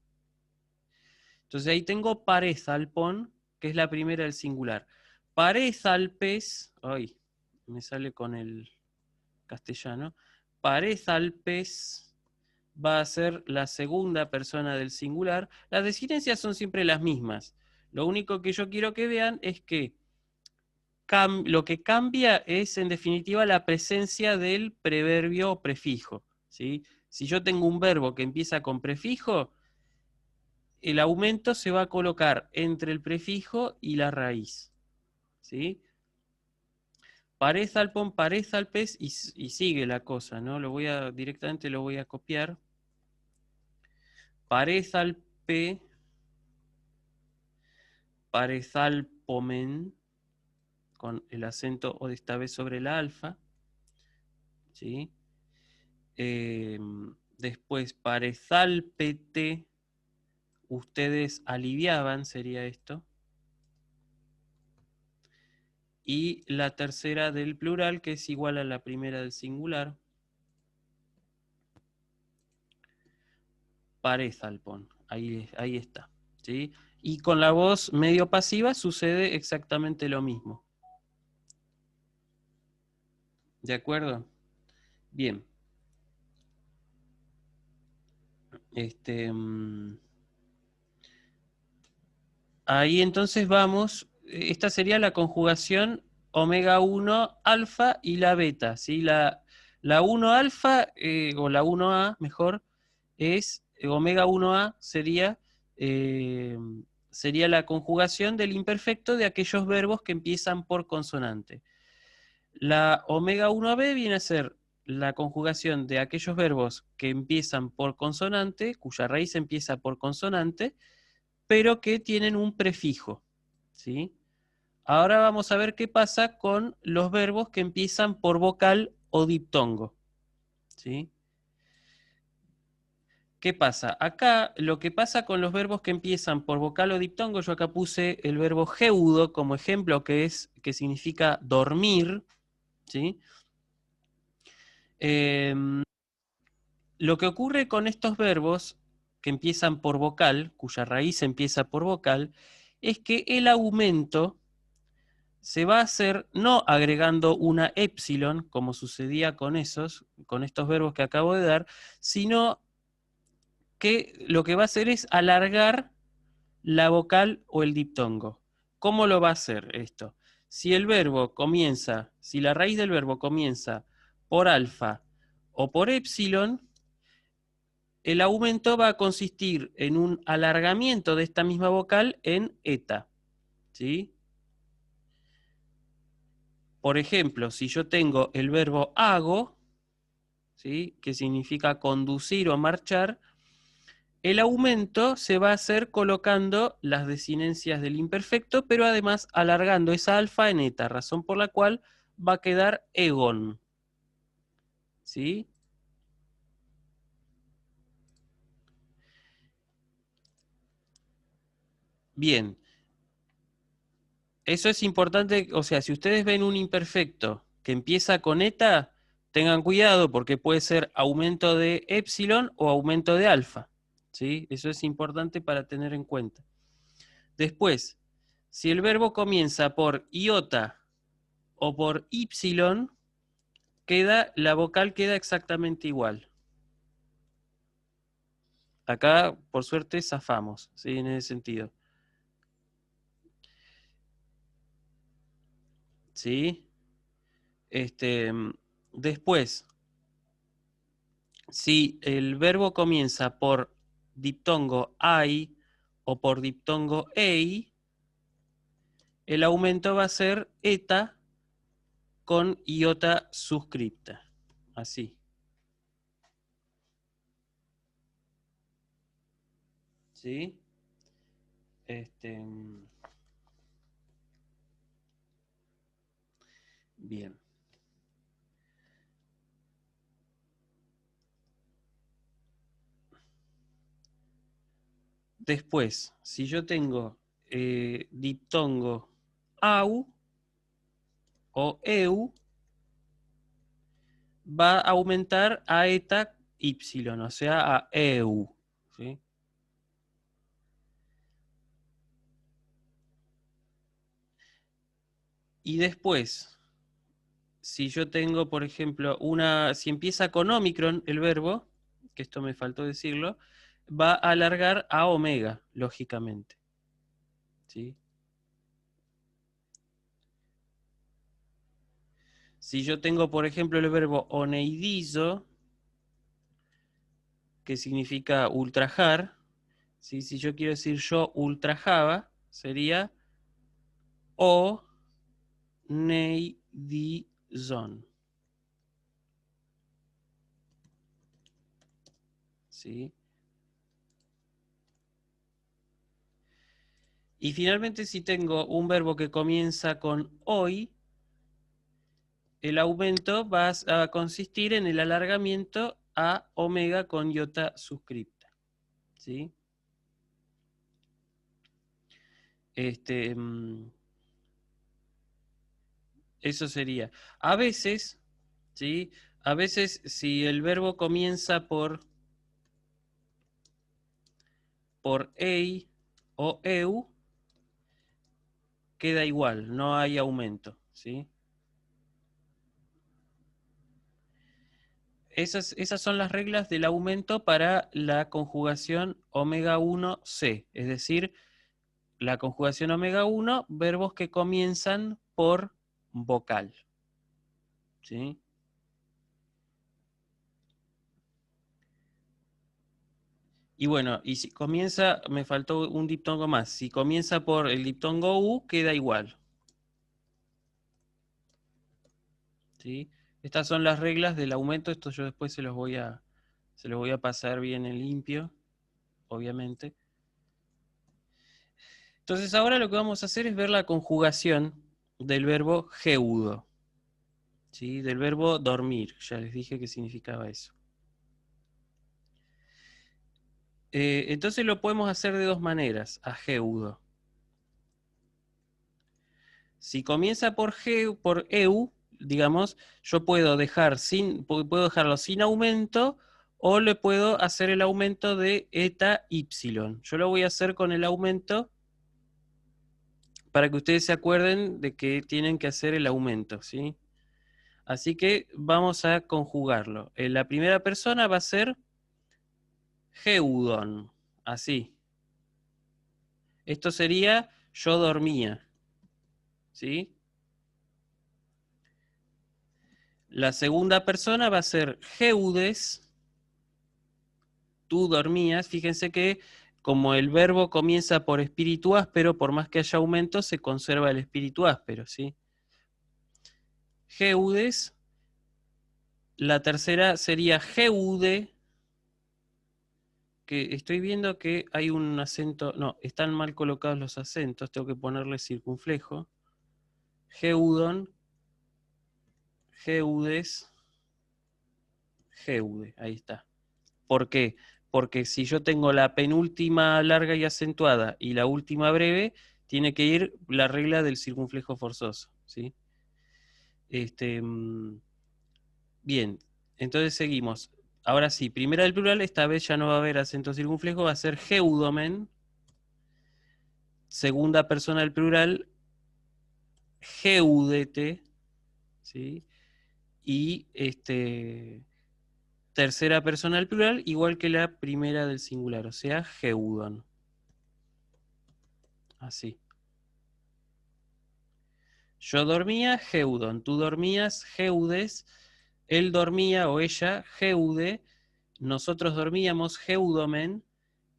Entonces ahí tengo parezalpón, que es la primera del singular. Parezalpes, ay, me sale con el castellano. Parezalpes va a ser la segunda persona del singular. Las desinencias son siempre las mismas. Lo único que yo quiero que vean es que lo que cambia es, en definitiva, la presencia del preverbio o prefijo, ¿sí? Si yo tengo un verbo que empieza con prefijo, el aumento se va a colocar entre el prefijo y la raíz, ¿sí? Parezalpón, parezalpes, y sigue la cosa, ¿no? Directamente lo voy a copiar. Parezalpe, parezalpomen, con el acento o de esta vez sobre la alfa, ¿sí? Después, parezalpete, ustedes aliviaban, sería esto. Y la tercera del plural, que es igual a la primera del singular. Parezalpón, ahí está, ¿sí? Y con la voz medio pasiva sucede exactamente lo mismo. ¿De acuerdo? Bien. Ahí entonces vamos, esta sería la conjugación omega 1 alfa y la beta, ¿sí? La 1 alfa, o la 1A mejor, es omega 1A sería la conjugación del imperfecto de aquellos verbos que empiezan por consonante. La omega 1B viene a ser la conjugación de aquellos verbos que empiezan por consonante, cuya raíz empieza por consonante, pero que tienen un prefijo, ¿sí? Ahora vamos a ver qué pasa con los verbos que empiezan por vocal o diptongo, ¿sí? ¿Qué pasa? Acá lo que pasa con los verbos que empiezan por vocal o diptongo, yo acá puse el verbo geudo como ejemplo, que significa dormir, ¿sí? Lo que ocurre con estos verbos que empiezan por vocal, cuya raíz empieza por vocal, es que el aumento se va a hacer no agregando una épsilon, como sucedía con estos verbos que acabo de dar, sino que lo que va a hacer es alargar la vocal o el diptongo. ¿Cómo lo va a hacer esto? Si la raíz del verbo comienza por alfa o por épsilon, el aumento va a consistir en un alargamiento de esta misma vocal en eta, ¿sí? Por ejemplo, si yo tengo el verbo hago, ¿sí?, que significa conducir o marchar, el aumento se va a hacer colocando las desinencias del imperfecto, pero además alargando esa alfa en eta, razón por la cual va a quedar egon, ¿sí? Bien. Eso es importante, o sea, si ustedes ven un imperfecto que empieza con eta, tengan cuidado porque puede ser aumento de épsilon o aumento de alfa, ¿sí? Eso es importante para tener en cuenta. Después, si el verbo comienza por iota o por ypsilon, la vocal queda exactamente igual. Acá, por suerte, zafamos, ¿sí?, en ese sentido. ¿Sí? Después, si el verbo comienza por diptongo ai o por diptongo ei, el aumento va a ser eta con iota suscripta. Así. ¿Sí? Bien. Después, si yo tengo diptongo au o eu, va a aumentar a eta y, o sea, a eu. ¿Sí? Y después, si yo tengo, por ejemplo, si empieza con omicron el verbo, que esto me faltó decirlo, va a alargar a omega, lógicamente. ¿Sí? Si yo tengo, por ejemplo, el verbo oneidizo, que significa ultrajar, ¿sí? Si yo quiero decir yo ultrajaba, sería oneidizon. ¿Sí? Y finalmente, si tengo un verbo que comienza con hoy, el aumento va a consistir en el alargamiento a omega con iota suscripta. ¿Sí? Eso sería. A veces, ¿sí? A veces, si el verbo comienza por ei o eu, queda igual, no hay aumento, ¿sí? Esas son las reglas del aumento para la conjugación omega 1C, es decir, la conjugación omega 1, verbos que comienzan por vocal, ¿sí? Y bueno, y si comienza, me faltó un diptongo más, si comienza por el diptongo U, queda igual, ¿sí? Estas son las reglas del aumento, esto yo después se los voy a pasar bien en limpio, obviamente. Entonces ahora lo que vamos a hacer es ver la conjugación del verbo geudo, ¿sí? Del verbo dormir, ya les dije que significaba eso. Entonces lo podemos hacer de dos maneras, a geudo. Si comienza por eu, digamos, yo puedo dejarlo sin aumento o le puedo hacer el aumento de eta y. Yo lo voy a hacer con el aumento para que ustedes se acuerden de que tienen que hacer el aumento, ¿sí? Así que vamos a conjugarlo. En la primera persona va a ser geudon, así. Esto sería yo dormía, ¿sí? La segunda persona va a ser geudes, tú dormías. Fíjense que como el verbo comienza por espíritu áspero, por más que haya aumento, se conserva el espíritu áspero, ¿sí? Geudes. La tercera sería geude, que estoy viendo que hay un acento, no, están mal colocados los acentos, tengo que ponerle circunflejo. Geudon, geudes, geude, ahí está. ¿Por qué? Porque si yo tengo la penúltima larga y acentuada y la última breve, tiene que ir la regla del circunflejo forzoso, ¿sí? Bien, entonces seguimos. Ahora sí, primera del plural, esta vez ya no va a haber acento circunflejo, va a ser geudomen. Segunda persona del plural, geudete, ¿sí? Y tercera persona del plural, igual que la primera del singular, o sea, geudon. Así. Yo dormía, geudon. Tú dormías, geudes. Él dormía o ella, geude. Nosotros dormíamos, geudomen.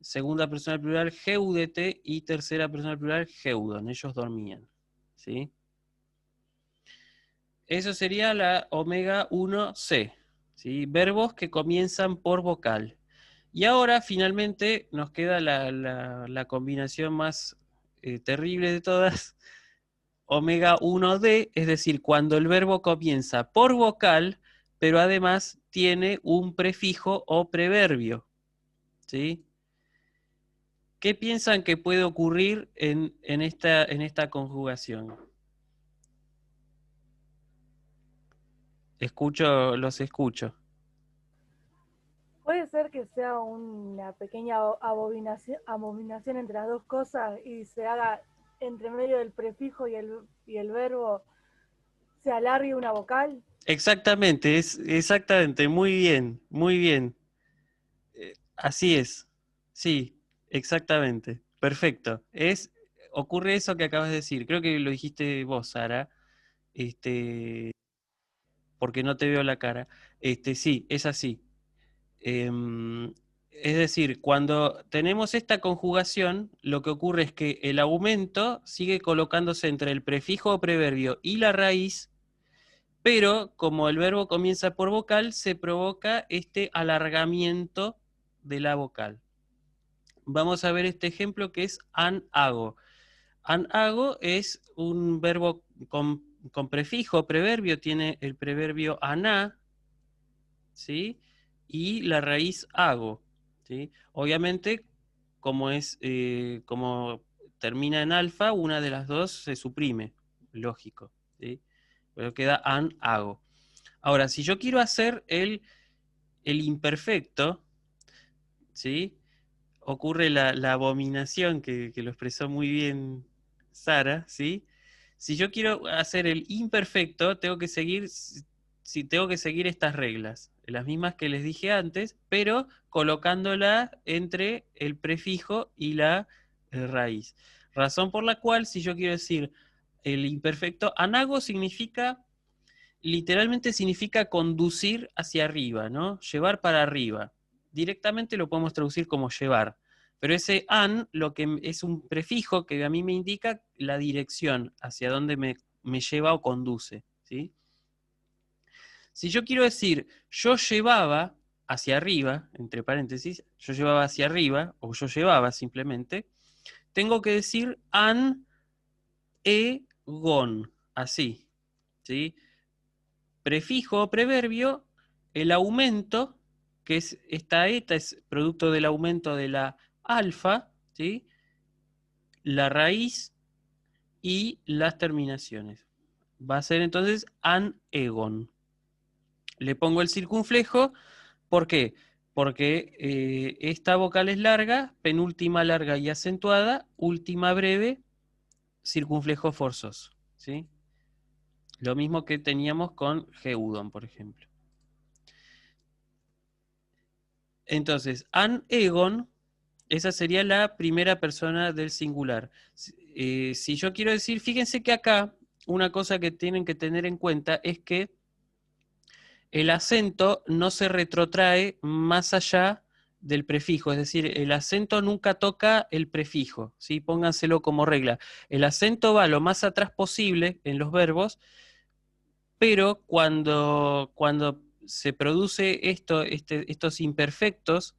Segunda persona del plural, geudete. Y tercera persona del plural, geudon. Ellos dormían. ¿Sí? Eso sería la omega 1C. ¿sí? Verbos que comienzan por vocal. Y ahora finalmente nos queda la combinación más terrible de todas, omega 1D, es decir, cuando el verbo comienza por vocal, pero además tiene un prefijo o preverbio, ¿sí? ¿Qué piensan que puede ocurrir en esta conjugación? Los escucho. Puede ser que sea una pequeña abominación entre las dos cosas y se haga entre medio del prefijo y el verbo, se alargue una vocal. Exactamente, exactamente, muy bien, muy bien. Así es, sí, exactamente, perfecto. Ocurre eso que acabas de decir, creo que lo dijiste vos, Sara, porque no te veo la cara. Sí, es así. Em, es decir, cuando tenemos esta conjugación, lo que ocurre es que el aumento sigue colocándose entre el prefijo o preverbio y la raíz, pero como el verbo comienza por vocal, se provoca este alargamiento de la vocal. Vamos a ver este ejemplo que es an-hago. An-hago es un verbo con prefijo, preverbio, tiene el preverbio aná, ¿sí? Y la raíz hago, ¿sí? Obviamente, como termina en alfa, una de las dos se suprime, lógico, ¿sí? Pero queda an-hago. Ahora, si yo quiero hacer el imperfecto, ¿sí? Ocurre la abominación que lo expresó muy bien Sara, ¿sí? Si yo quiero hacer el imperfecto, tengo que seguir estas reglas, las mismas que les dije antes, pero colocándola entre el prefijo y la raíz. Razón por la cual, si yo quiero decir el imperfecto, anago literalmente significa conducir hacia arriba, ¿no? Llevar para arriba. Directamente lo podemos traducir como llevar. Pero ese an, lo que es un prefijo que a mí me indica la dirección hacia donde me lleva o conduce, ¿sí? Si yo quiero decir yo llevaba hacia arriba, entre paréntesis, yo llevaba hacia arriba, o yo llevaba simplemente, tengo que decir an e gon, así, ¿sí? Prefijo o preverbio, el aumento, que es esta eta, es producto del aumento de la alfa, ¿sí? La raíz y las terminaciones. Va a ser entonces an egon. Le pongo el circunflejo, ¿por qué? Porque esta vocal es larga, penúltima larga y acentuada, última breve, circunflejo forzoso, ¿sí? Lo mismo que teníamos con geudon, por ejemplo. Entonces, an egon, esa sería la primera persona del singular. Si yo quiero decir, fíjense que acá una cosa que tienen que tener en cuenta es que el acento no se retrotrae más allá del prefijo, es decir, el acento nunca toca el prefijo, ¿sí? Pónganselo como regla. El acento va lo más atrás posible en los verbos, pero cuando se produce estos imperfectos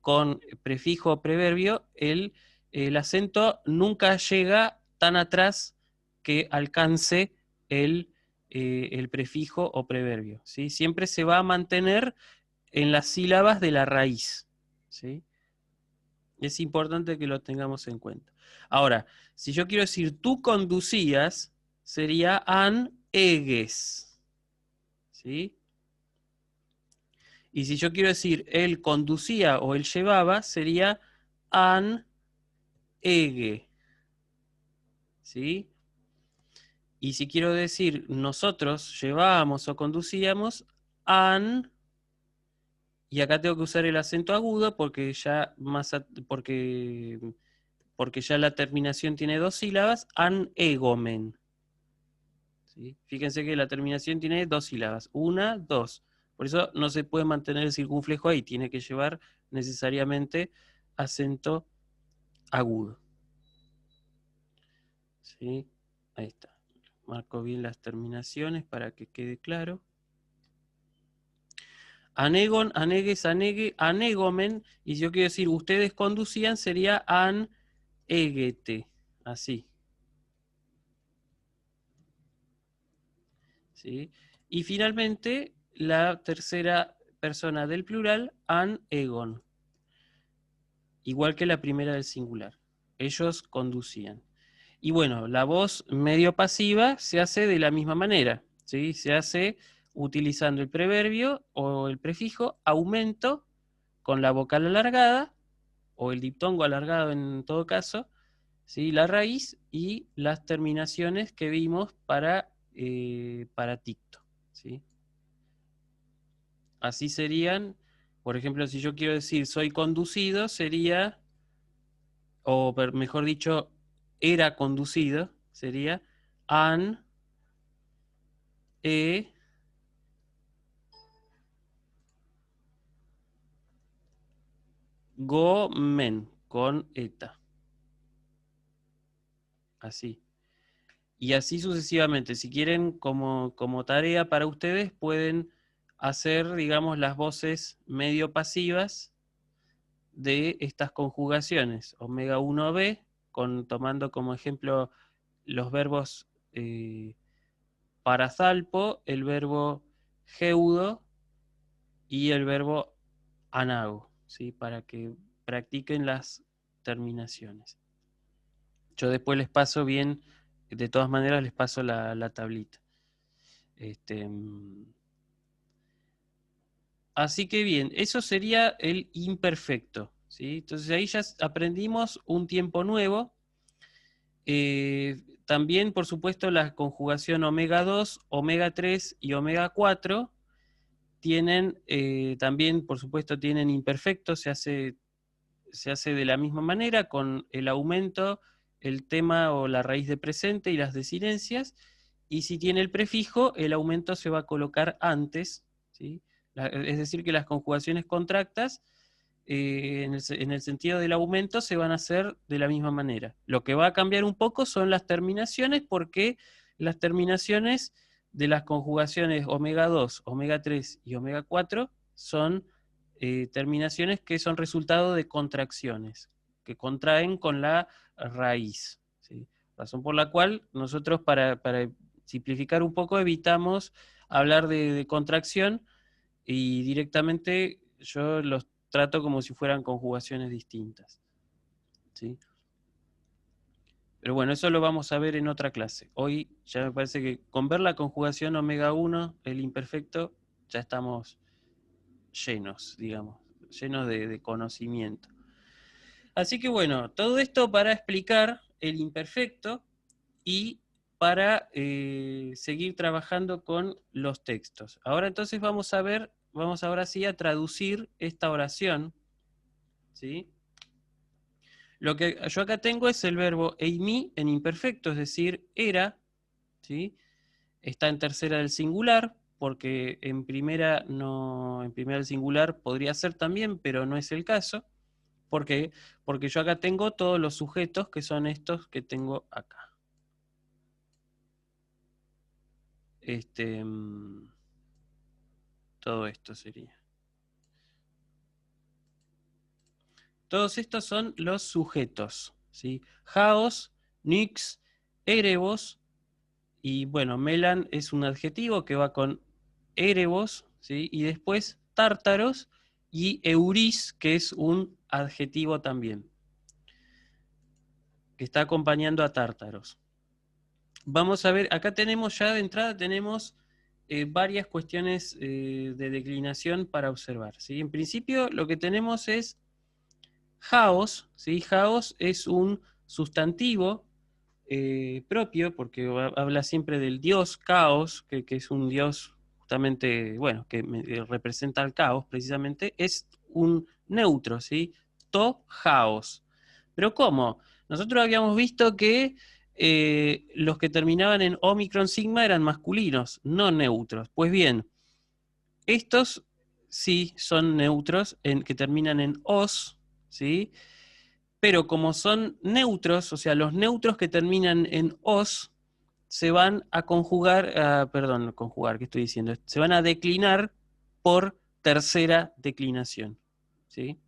con prefijo o preverbio, el acento nunca llega tan atrás que alcance el prefijo o preverbio, ¿sí? Siempre se va a mantener en las sílabas de la raíz, ¿sí? Es importante que lo tengamos en cuenta. Ahora, si yo quiero decir tú conducías, sería an eges, ¿sí? Y si yo quiero decir él conducía o él llevaba, sería an ege, ¿sí? Y si quiero decir nosotros llevábamos o conducíamos, an, y acá tengo que usar el acento agudo porque porque ya la terminación tiene dos sílabas, an egomen. ¿Sí? Fíjense que la terminación tiene dos sílabas, una, dos. Por eso no se puede mantener el circunflejo ahí, tiene que llevar necesariamente acento agudo. ¿Sí? Ahí está. Marco bien las terminaciones para que quede claro. Anegon, anegues, anegue, anegomen, y si yo quiero decir ustedes conducían, sería an egete, así. ¿Sí? Y finalmente, la tercera persona del plural, an egon, igual que la primera del singular. Ellos conducían. Y bueno, la voz medio pasiva se hace de la misma manera, ¿sí? Se hace utilizando el preverbio o el prefijo aumento con la vocal alargada, o el diptongo alargado en todo caso, ¿sí? La raíz y las terminaciones que vimos para ticto, ¿sí? Así serían, por ejemplo, si yo quiero decir soy conducido, sería, o mejor dicho, era conducido, sería an gomen, con eta. Así. Y así sucesivamente. Si quieren, como tarea para ustedes, pueden hacer, digamos, las voces medio pasivas de estas conjugaciones. Omega 1b, tomando como ejemplo los verbos parazalpo, el verbo geudo y el verbo anago, ¿sí? Para que practiquen las terminaciones. Yo después les paso bien, de todas maneras les paso la tablita. Así que bien, eso sería el imperfecto, ¿sí? Entonces ahí ya aprendimos un tiempo nuevo. También, por supuesto, la conjugación omega 2, omega 3 y omega 4 tienen, también, por supuesto, tienen imperfecto, se hace de la misma manera, con el aumento, el tema o la raíz de presente y las desinencias, y si tiene el prefijo, el aumento se va a colocar antes, ¿sí? Es decir, que las conjugaciones contractas, en el sentido del aumento, se van a hacer de la misma manera. Lo que va a cambiar un poco son las terminaciones, porque las terminaciones de las conjugaciones omega 2, omega 3 y omega 4 son terminaciones que son resultado de contracciones, que contraen con la raíz, ¿sí? Razón por la cual nosotros, para simplificar un poco, evitamos hablar de contracción, y directamente yo los trato como si fueran conjugaciones distintas, ¿sí? Pero bueno, eso lo vamos a ver en otra clase. Hoy ya me parece que con ver la conjugación omega 1, el imperfecto, ya estamos llenos, digamos, llenos de conocimiento. Así que bueno, todo esto para explicar el imperfecto y para seguir trabajando con los textos. Ahora entonces vamos ahora sí a traducir esta oración, ¿sí? Lo que yo acá tengo es el verbo eimi en imperfecto, es decir, era, ¿sí? Está en tercera del singular, porque en primera del singular podría ser también, pero no es el caso. ¿Por qué? Porque yo acá tengo todos los sujetos, que son estos que tengo acá. Todo esto sería. Todos estos son los sujetos, ¿sí? Jaos, nix, erebos, y bueno, melan es un adjetivo que va con erebos, ¿sí? Y después tártaros y euris, que es un adjetivo también, que está acompañando a tártaros. Vamos a ver, acá tenemos ya de entrada, tenemos varias cuestiones de declinación para observar, ¿sí? En principio lo que tenemos es Jaos, ¿sí? Jaos es un sustantivo propio, porque habla siempre del dios caos, que es un dios justamente, bueno, que representa al caos precisamente, es un neutro, ¿sí? To Jaos. Pero ¿cómo? Nosotros habíamos visto que los que terminaban en Omicron Sigma eran masculinos, no neutros. Pues bien, estos sí son neutros, que terminan en os, ¿sí? Pero como son neutros, o sea, los neutros que terminan en os, se van a conjugar, ¿qué estoy diciendo? Se van a declinar por tercera declinación, ¿sí?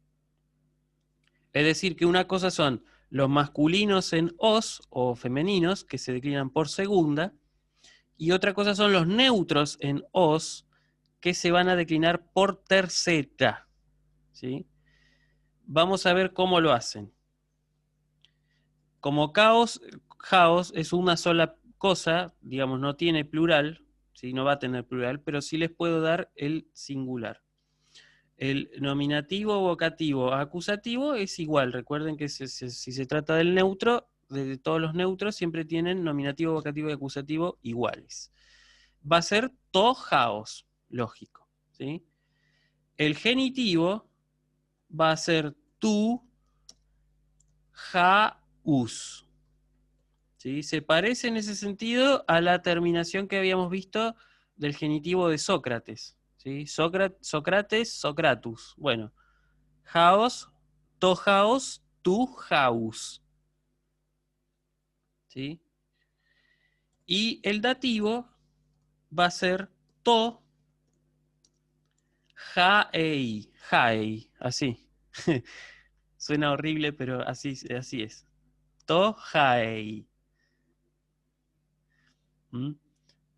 Es decir, que una cosa son los masculinos en os o femeninos, que se declinan por segunda, y otra cosa son los neutros en os, que se van a declinar por tercera, ¿sí? Vamos a ver cómo lo hacen. Como caos es una sola cosa, digamos, no tiene plural, ¿sí? No va a tener plural, pero sí les puedo dar el singular. El nominativo, vocativo, acusativo es igual. Recuerden que si se trata del neutro, de todos los neutros siempre tienen nominativo, vocativo y acusativo iguales. Va a ser tojaos, lógico, ¿sí? El genitivo va a ser tu, jaus, ¿sí? Se parece en ese sentido a la terminación que habíamos visto del genitivo de Sócrates, ¿sí? Sócrates, Socratus. Bueno, jaos, tojaos, tu jaus, ¿sí? Y el dativo va a ser to, jaei, jaei, así. Suena horrible, pero así es. To, jaei.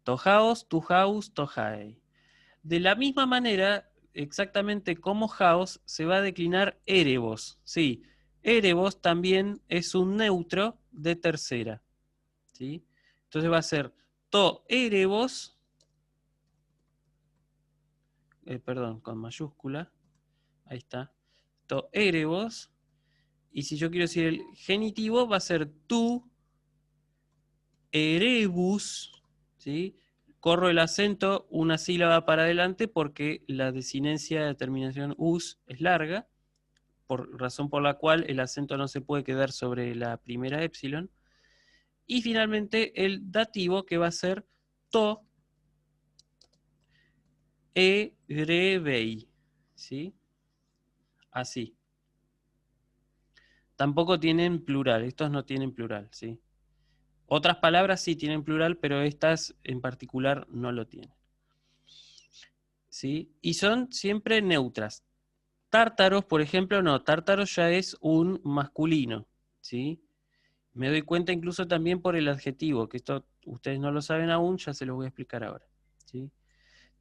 Tojaos, tujaus, tojaei. De la misma manera, exactamente como jaos, se va a declinar erebos. Sí, erebos también es un neutro de tercera, ¿sí? Entonces va a ser to erebos, perdón, con mayúscula, ahí está, to erebos, y si yo quiero decir el genitivo, va a ser tu erebus, ¿sí? Corro el acento una sílaba para adelante porque la desinencia de terminación us es larga, razón por la cual el acento no se puede quedar sobre la primera épsilon. Y finalmente el dativo, que va a ser to erebei, ¿sí? Así. Tampoco tienen plural, estos no tienen plural, ¿sí? Otras palabras sí tienen plural, pero estas en particular no lo tienen, ¿sí? Y son siempre neutras. Tártaros, por ejemplo, no, tártaros ya es un masculino, ¿sí? Me doy cuenta incluso también por el adjetivo, que esto ustedes no lo saben aún, ya se los voy a explicar ahora, ¿sí?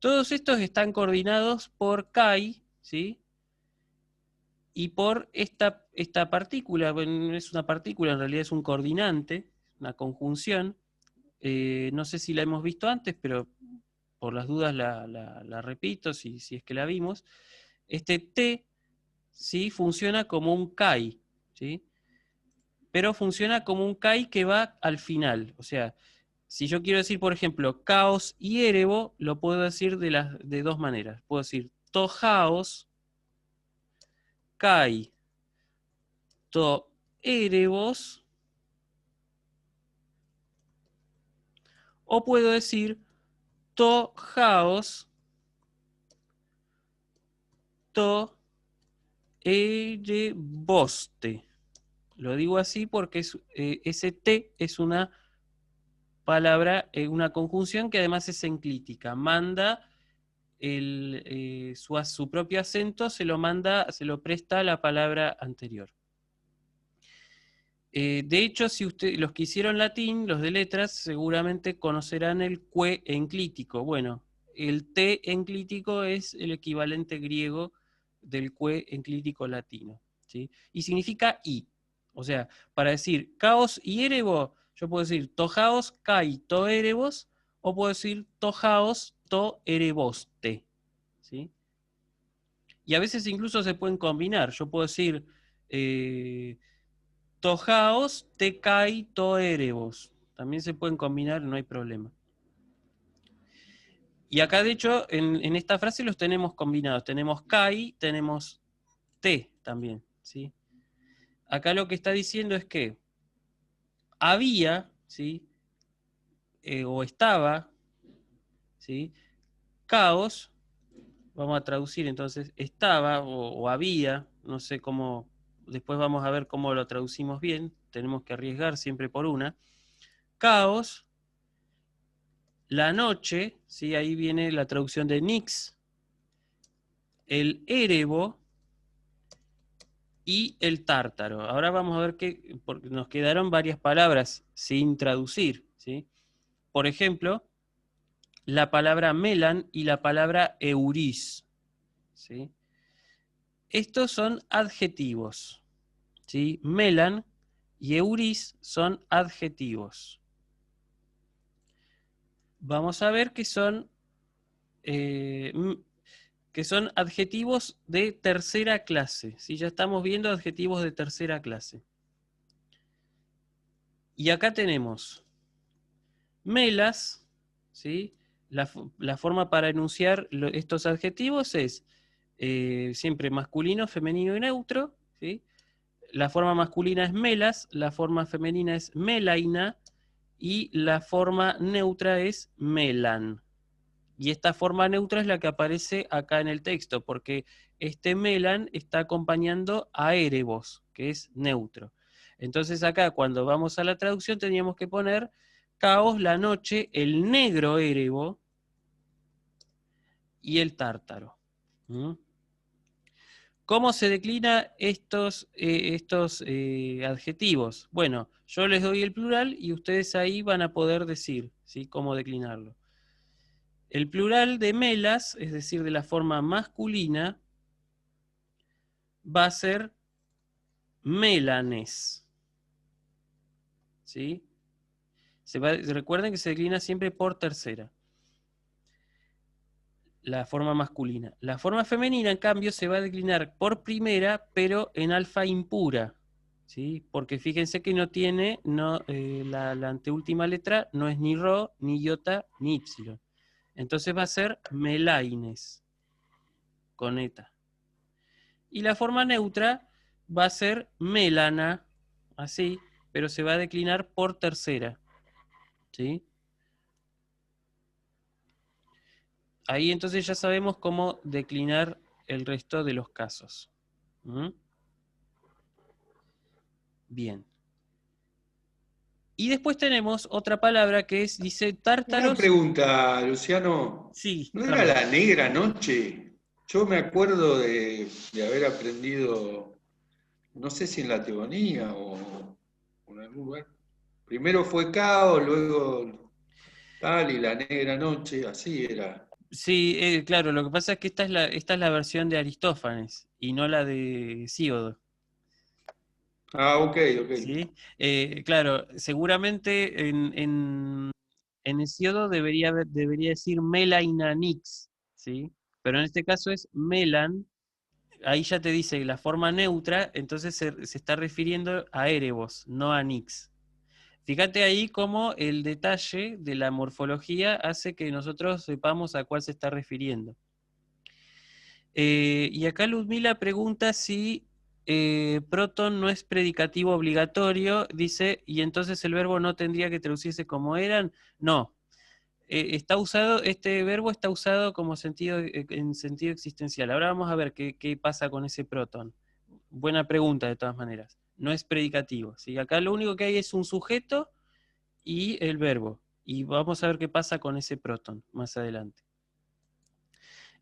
Todos estos están coordinados por kai, ¿sí? Y por esta partícula, bueno, no es una partícula, en realidad es un coordinante, una conjunción. No sé si la hemos visto antes, pero por las dudas la repito, si es que la vimos. Este T, ¿sí? Funciona como un kai, ¿sí? Pero funciona como un kai que va al final. O sea, si yo quiero decir, por ejemplo, caos y erebo, lo puedo decir de dos maneras. Puedo decir tojaos, kai, to erebos, o puedo decir to jaos, to ereboste. Lo digo así porque ese T es una palabra, una conjunción que además es enclítica. Manda su propio acento, se lo presta a la palabra anterior. De hecho, si los que hicieron latín, los de letras, seguramente conocerán el que enclítico. Bueno, el T enclítico es el equivalente griego del que enclítico latino, ¿sí? Y significa I. O sea, para decir caos y erebo, yo puedo decir tojaos, kai, to erebos, o puedo decir tojaos, to ereboste, ¿sí? Y a veces incluso se pueden combinar. Yo puedo decir tojaos, te kai, to erebos. También se pueden combinar, no hay problema. Y acá, de hecho, en esta frase los tenemos combinados. Tenemos kai, tenemos te también, ¿sí? Acá lo que está diciendo es que había, ¿sí? O estaba, ¿sí? Caos, vamos a traducir entonces, estaba o había, no sé cómo, después vamos a ver cómo lo traducimos bien, tenemos que arriesgar siempre por una. Caos, la noche, ¿sí? Ahí viene la traducción de nix, el érebo y el tártaro. Ahora vamos a ver que porque nos quedaron varias palabras sin traducir, ¿sí? Por ejemplo, la palabra melan y la palabra eurís, ¿sí? Estos son adjetivos, ¿sí? Melan y eurís son adjetivos. Vamos a ver que son adjetivos de tercera clase. ¿Sí? Ya estamos viendo adjetivos de tercera clase. Y acá tenemos melas, ¿sí? La forma para enunciar estos adjetivos es siempre masculino, femenino y neutro, ¿sí? La forma masculina es melas, la forma femenina es melaina y la forma neutra es melan. Y esta forma neutra es la que aparece acá en el texto, porque este melan está acompañando a erebos, que es neutro. Entonces acá, cuando vamos a la traducción, teníamos que poner caos, la noche, el negro erebo y el tártaro. ¿Mm? ¿Cómo se declina estos adjetivos? Bueno, yo les doy el plural y ustedes ahí van a poder decir, ¿sí?, cómo declinarlo. El plural de melas, es decir, de la forma masculina, va a ser melanes. ¿Sí? Recuerden que se declina siempre por tercera. La forma masculina. La forma femenina, en cambio, se va a declinar por primera, pero en alfa impura. ¿Sí? Porque fíjense que no tiene, la anteúltima letra no es ni rho, ni iota, ni y. Entonces va a ser melaines, con eta. Y la forma neutra va a ser melana, así, pero se va a declinar por tercera. ¿Sí? Ahí entonces ya sabemos cómo declinar el resto de los casos. ¿Mm? Bien. Y después tenemos otra palabra que dice Una tártaros. pregunta, Luciano. Sí, ¿No era Carlos. la negra noche? Yo me acuerdo de haber aprendido, no sé si en la teogonía o en algún lugar. Primero fue caos, luego tal y la negra noche, así era. Sí, claro, lo que pasa es que esta es la versión de Aristófanes y no la de Hesíodo. Ah, ok. ¿Sí? Claro, seguramente en Hesíodo debería decir melainanix, ¿sí? Pero en este caso es melan, ahí ya te dice la forma neutra, entonces se está refiriendo a erebos, no a nix. Fíjate ahí cómo el detalle de la morfología hace que nosotros sepamos a cuál se está refiriendo. Y acá Ludmila pregunta si proton no es predicativo obligatorio, dice, y entonces el verbo no tendría que traducirse como eran. No, este verbo está usado como en sentido existencial. Ahora vamos a ver qué pasa con ese proton. Buena pregunta de todas maneras. No es predicativo. ¿Sí? Acá lo único que hay es un sujeto y el verbo. Y vamos a ver qué pasa con ese proton más adelante.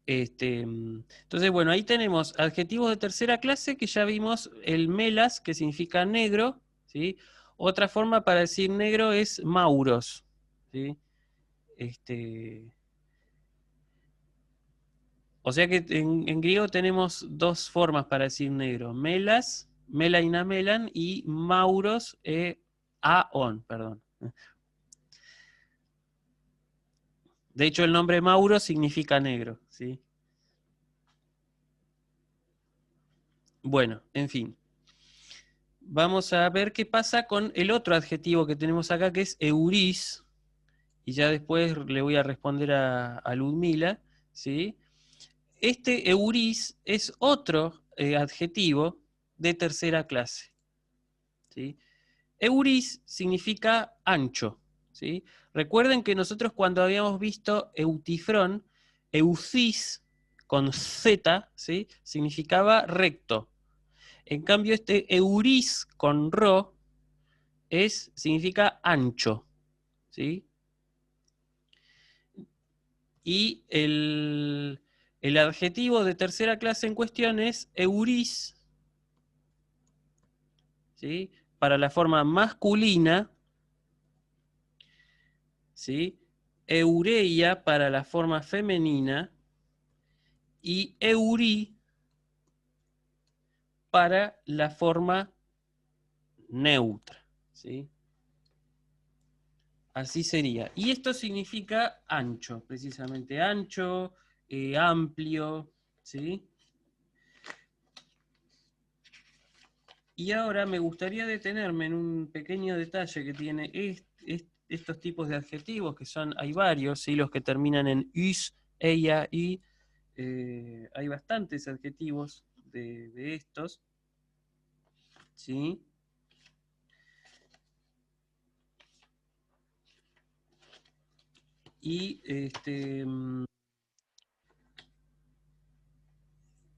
Entonces, bueno, ahí tenemos adjetivos de tercera clase que ya vimos, el melas, que significa negro, ¿sí? Otra forma para decir negro es mauros, ¿sí? O sea que en griego tenemos dos formas para decir negro, melas, melaina melan, y mauros, aon, perdón. De hecho, el nombre Mauro significa negro, ¿sí? Bueno, en fin. Vamos a ver qué pasa con el otro adjetivo que tenemos acá, que es eurís, y ya después le voy a responder a Ludmila, ¿sí? Este eurís es otro adjetivo de tercera clase, ¿sí? Eurís significa ancho, ¿sí? Recuerden que nosotros cuando habíamos visto eutifrón, eucis con z, ¿sí?, significaba recto. En cambio, este eurís con ro significa ancho, ¿sí? Y El adjetivo de tercera clase en cuestión es euris, ¿sí? Para la forma masculina, ¿sí? Eureia para la forma femenina y euri para la forma neutra, ¿sí? Así sería. Y esto significa ancho, precisamente ancho, amplio, ¿sí? Y ahora me gustaría detenerme en un pequeño detalle que tiene estos tipos de adjetivos, que son, hay varios, ¿sí? Los que terminan en us, ella, y, hay bastantes adjetivos de estos, ¿sí? Y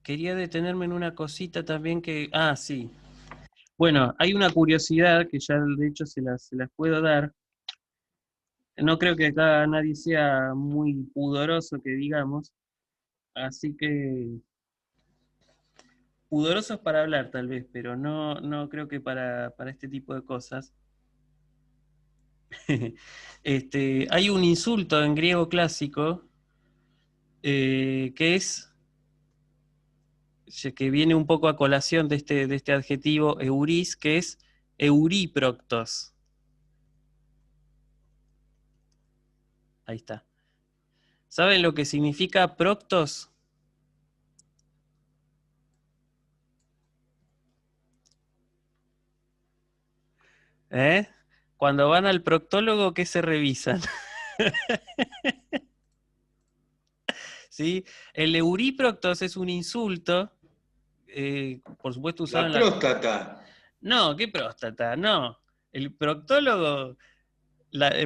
quería detenerme en una cosita también que... Ah, sí. Bueno, hay una curiosidad que ya de hecho se las puedo dar. No creo que acá nadie sea muy pudoroso, que digamos. Así que pudorosos para hablar tal vez, pero no creo que para este tipo de cosas. Hay un insulto en griego clásico que es, que viene un poco a colación de este adjetivo euris, que es euríproctos. Ahí está. ¿Saben lo que significa proctos? ¿Eh? Cuando van al proctólogo, ¿qué se revisan? ¿Sí? El euríproctos es un insulto, por supuesto usado La en la... próstata. No, ¿qué próstata? No. El proctólogo,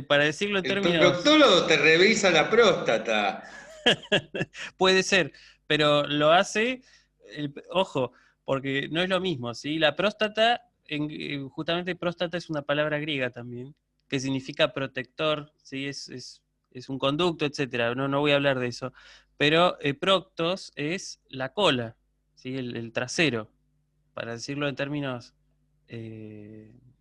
para decirlo en El términos... proctólogo te revisa la próstata. Puede ser, pero lo hace, ojo, porque no es lo mismo, ¿sí? La próstata, justamente próstata es una palabra griega también, que significa protector, ¿sí? Es un conducto, etcétera. No voy a hablar de eso. Pero proctos es la cola, ¿sí? El trasero, para decirlo en términos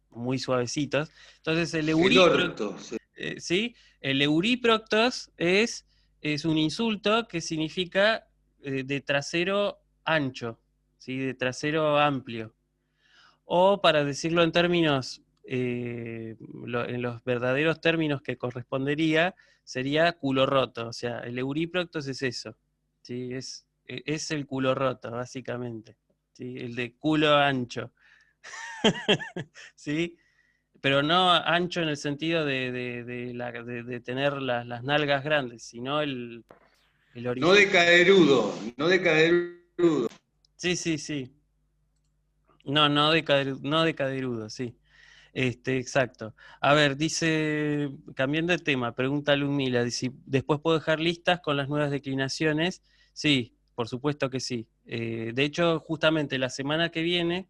muy suavecitos. Entonces el El orto. Sí. ¿sí? El euríproctos es un insulto que significa de trasero ancho, ¿sí? De trasero amplio. O para decirlo en términos, en los verdaderos términos que correspondería, sería culo roto. O sea, el euríproctos es eso, ¿sí? Es el culo roto, básicamente, ¿sí? El de culo ancho. ¿Sí? Pero no ancho en el sentido de tener las nalgas grandes, sino el No origen. de caderudo, no de caderudo. Sí, sí, sí. No de caderudo, sí. Exacto. A ver, dice, cambiando de tema, pregunta Ludmila, dice, ¿después puedo dejar listas con las nuevas declinaciones? Sí, por supuesto que sí. De hecho, justamente la semana que viene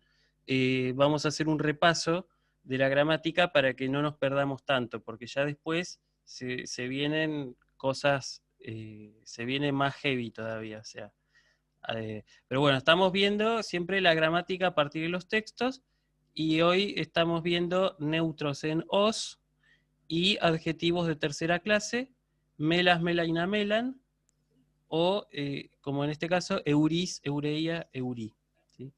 vamos a hacer un repaso de la gramática para que no nos perdamos tanto, porque ya después se vienen cosas, se viene más heavy todavía, o sea. Pero bueno, estamos viendo siempre la gramática a partir de los textos y hoy estamos viendo neutros en os y adjetivos de tercera clase, melas, melaina, melan, o como en este caso, euris, eureia, eurí. ¿Sí?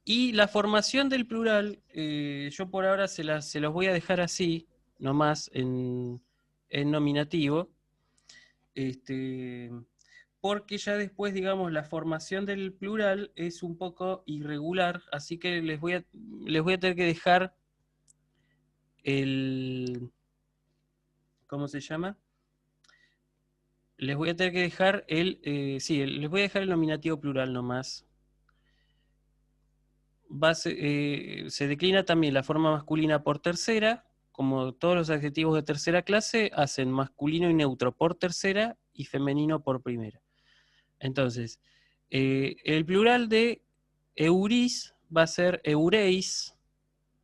Y la formación del plural, yo por ahora se los voy a dejar así, nomás en nominativo. Porque ya después, digamos, la formación del plural es un poco irregular, así que les voy a tener que dejar el... ¿Cómo se llama? Les voy a tener que dejar les voy a dejar el nominativo plural nomás. Se declina también la forma masculina por tercera, como todos los adjetivos de tercera clase, hacen masculino y neutro por tercera y femenino por primera. Entonces, el plural de euris va a ser eureis,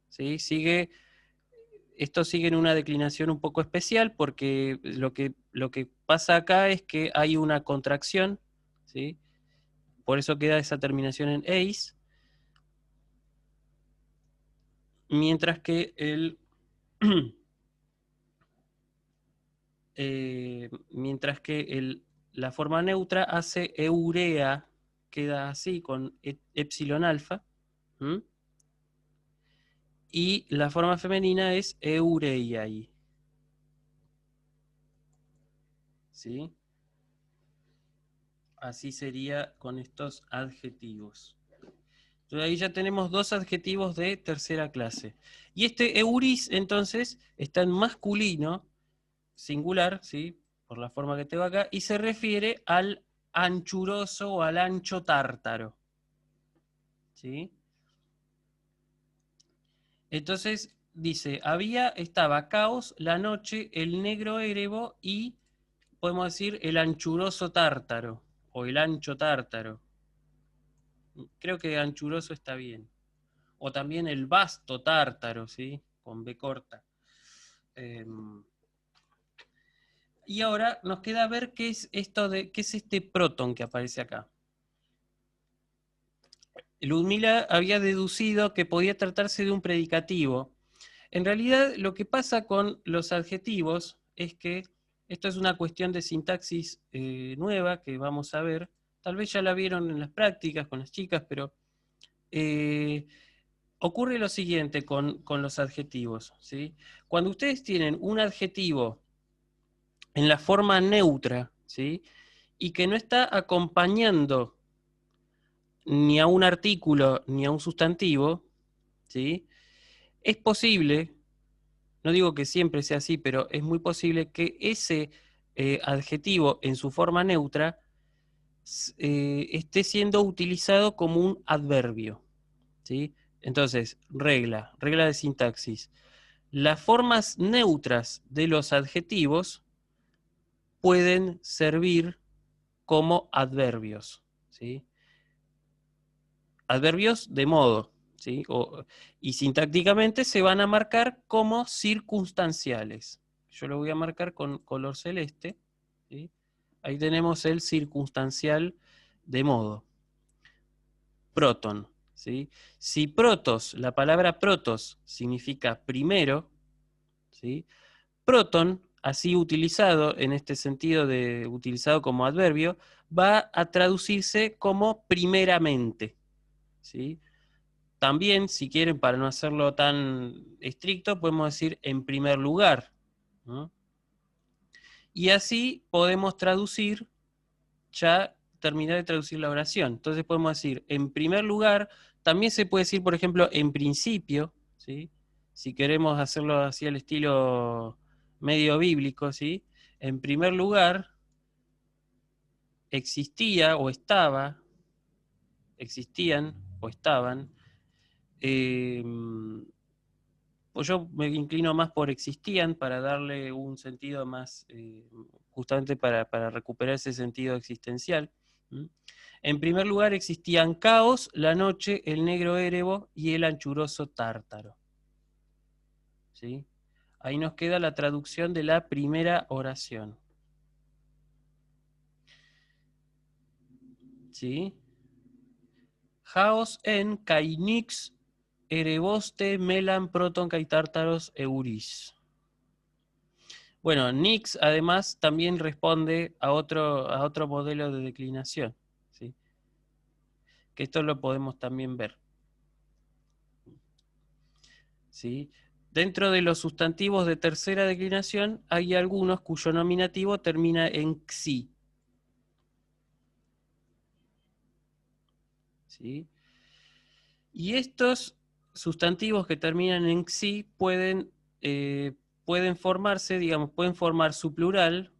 ¿sí? Sigue Esto sigue en una declinación un poco especial porque lo que pasa acá es que hay una contracción, ¿sí? Por eso queda esa terminación en eis, mientras que la forma neutra hace eurea, queda así con epsilon alfa, ¿m? Y la forma femenina es eureiai, ¿sí? Así sería con estos adjetivos. Entonces ahí ya tenemos dos adjetivos de tercera clase. Y este euris, entonces, está en masculino, singular, ¿sí? Por la forma que tengo acá, y se refiere al anchuroso o al ancho tártaro, ¿sí? Entonces dice, estaba Caos, la noche, el negro érebo y, podemos decir, el anchuroso tártaro, o el ancho tártaro. Creo que anchuroso está bien. O también el vasto tártaro, ¿sí? Con B corta. Y ahora nos queda ver qué es qué es este proton que aparece acá. Ludmila había deducido que podía tratarse de un predicativo. En realidad, lo que pasa con los adjetivos es que esto es una cuestión de sintaxis nueva que vamos a ver. Tal vez ya la vieron en las prácticas con las chicas, pero ocurre lo siguiente con los adjetivos, ¿sí? Cuando ustedes tienen un adjetivo en la forma neutra, ¿sí? Y que no está acompañando ni a un artículo ni a un sustantivo, ¿sí? Es posible, no digo que siempre sea así, pero es muy posible que ese adjetivo en su forma neutra esté siendo utilizado como un adverbio, ¿sí? Entonces, regla de sintaxis. Las formas neutras de los adjetivos pueden servir como adverbios, ¿sí? Adverbios de modo, ¿sí? Y sintácticamente se van a marcar como circunstanciales. Yo lo voy a marcar con color celeste, ¿sí? Ahí tenemos el circunstancial de modo. Proton, ¿sí? Si protos, la palabra protos significa primero, ¿sí? Proton, así utilizado en este sentido de utilizado como adverbio, va a traducirse como primeramente, ¿sí? También, si quieren, para no hacerlo tan estricto, podemos decir en primer lugar, ¿no? Y así podemos traducir, ya terminar de traducir la oración. Entonces podemos decir en primer lugar, también se puede decir, por ejemplo, en principio, ¿sí? Si queremos hacerlo así al estilo medio bíblico, ¿sí? En primer lugar, existía o estaba, existían o estaban, pues yo me inclino más por existían para darle un sentido más, justamente para recuperar ese sentido existencial. ¿Mm? En primer lugar existían Caos, la noche, el negro érebo y el anchuroso tártaro. ¿Sí? Ahí nos queda la traducción de la primera oración. ¿Sí? Jaos en kainix ereboste melan proton kai tártaros euris. Bueno, Nix además también responde a otro modelo de declinación, ¿sí? Que esto lo podemos también ver, ¿sí? Dentro de los sustantivos de tercera declinación hay algunos cuyo nominativo termina en xi, ¿sí? Y estos sustantivos que terminan en xi pueden formarse, digamos, pueden formar su plural.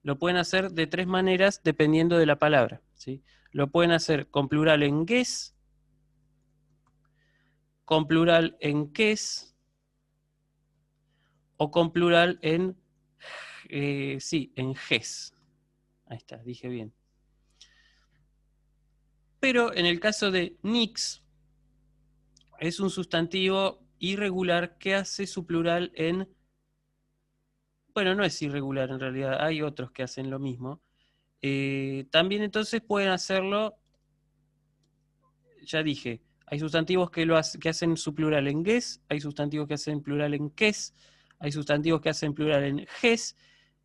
Lo pueden hacer de tres maneras dependiendo de la palabra, ¿sí? Lo pueden hacer con plural en ges, con plural en ques, o con plural en, en ges. Ahí está, dije bien. Pero en el caso de nix, es un sustantivo irregular que hace su plural en... Bueno, no es irregular en realidad, hay otros que hacen lo mismo. También entonces pueden hacerlo, ya dije, hay sustantivos que hacen su plural en ges, hay sustantivos que hacen plural en ques, hay sustantivos que hacen plural en ges,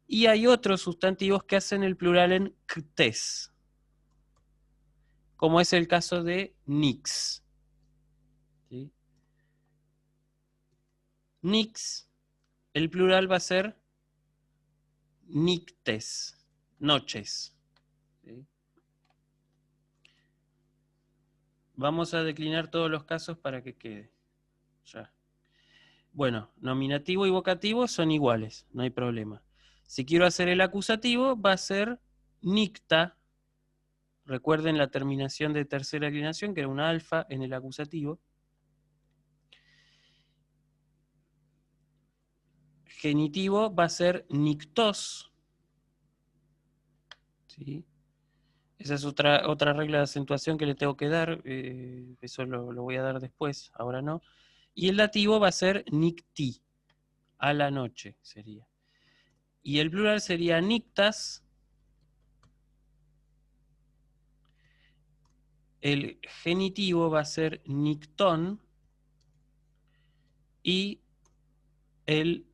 y hay otros sustantivos que hacen el plural en ctes, como es el caso de nix. ¿Sí? Nix, el plural va a ser nictes, noches. ¿Sí? Vamos a declinar todos los casos para que quede. Ya. Bueno, nominativo y vocativo son iguales, no hay problema. Si quiero hacer el acusativo, va a ser nicta. Recuerden la terminación de tercera declinación, que era una alfa en el acusativo. Genitivo va a ser nictos. ¿Sí? Esa es otra regla de acentuación que le tengo que dar. Eso lo voy a dar después, ahora no. Y el dativo va a ser nicti. A la noche sería. Y el plural sería nictas. El genitivo va a ser nictón. Y el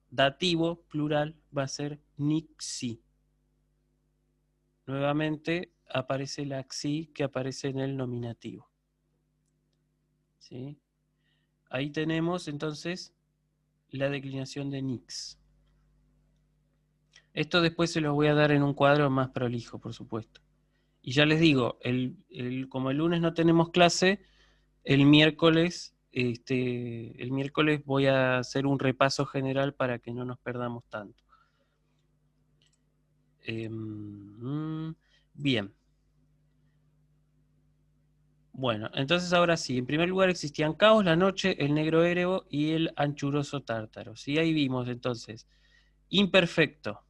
dativo plural va a ser nixi. Nuevamente aparece la xi que aparece en el nominativo. ¿Sí? Ahí tenemos entonces la declinación de nix. Esto después se los voy a dar en un cuadro más prolijo, por supuesto. Y ya les digo, como el lunes no tenemos clase, el miércoles voy a hacer un repaso general para que no nos perdamos tanto. Bien. Bueno, entonces ahora sí, en primer lugar existían Caos, la Noche, el Negro Érebo y el Anchuroso Tártaro. Sí, ahí vimos entonces. Imperfecto.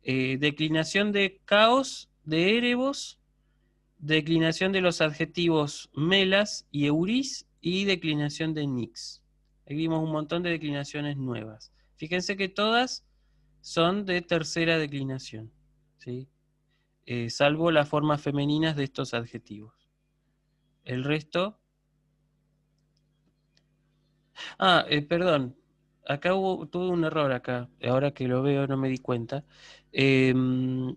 Declinación de Caos, de Érebos, declinación de los adjetivos melas y eurís y declinación de nix. Ahí vimos un montón de declinaciones nuevas. Fíjense que todas son de tercera declinación, ¿sí? Salvo las formas femeninas de estos adjetivos. El resto... perdón. Acá tuve un error acá. Ahora que lo veo no me di cuenta. El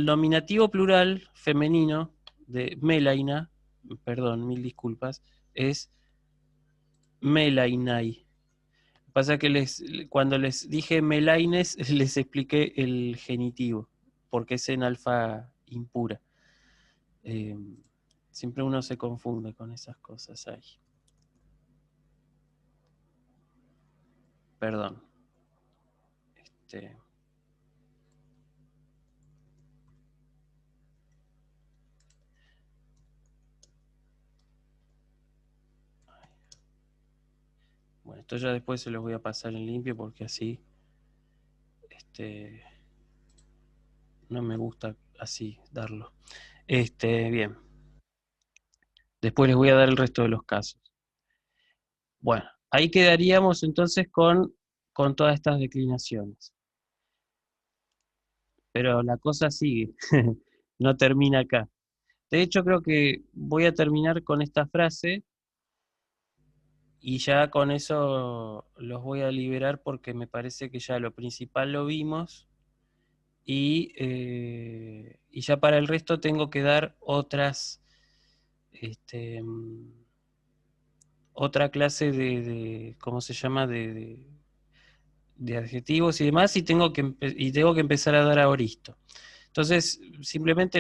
nominativo plural femenino de melaina, perdón, mil disculpas, es melainai. Pasa que cuando les dije melaines les expliqué el genitivo, porque es en alfa impura. Siempre uno se confunde con esas cosas ahí. Perdón. Bueno, esto ya después se los voy a pasar en limpio porque así no me gusta así darlo. Bien. Después les voy a dar el resto de los casos. Bueno, ahí quedaríamos entonces con todas estas declinaciones. Pero la cosa sigue, no termina acá. De hecho, creo que voy a terminar con esta frase y ya con eso los voy a liberar porque me parece que ya lo principal lo vimos y ya para el resto tengo que dar otras otra clase de ¿cómo se llama? de adjetivos y demás, y tengo que empezar a dar aoristo. Entonces, simplemente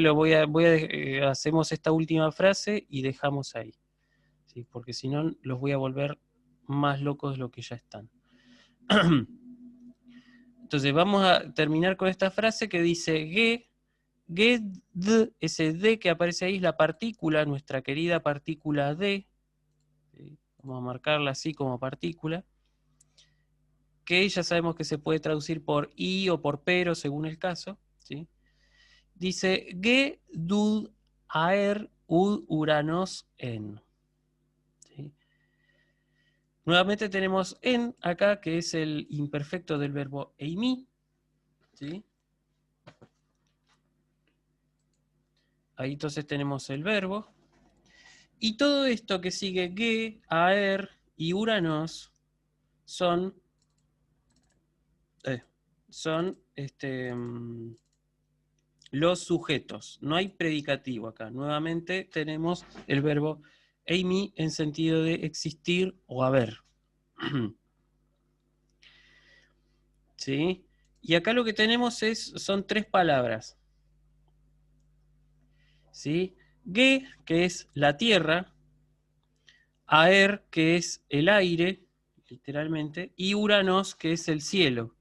hacemos esta última frase y dejamos ahí, ¿sí? Porque si no, los voy a volver más locos de lo que ya están. Entonces, vamos a terminar con esta frase que dice ese D que aparece ahí es la partícula, nuestra querida partícula D. ¿Sí? Vamos a marcarla así como partícula. Que ya sabemos que se puede traducir por i o por pero según el caso, ¿sí? Dice ge dud aer ud uranos en. Nuevamente tenemos en acá, que es el imperfecto del verbo eimi, ¿sí? Ahí entonces tenemos el verbo. Y todo esto que sigue ge, aer y uranos son los sujetos. No hay predicativo acá. Nuevamente tenemos el verbo eimi en sentido de existir o haber. ¿Sí? Y acá lo que tenemos son tres palabras. ¿Sí? Ge, que es la tierra, aer, que es el aire, literalmente, y uranos, que es el cielo.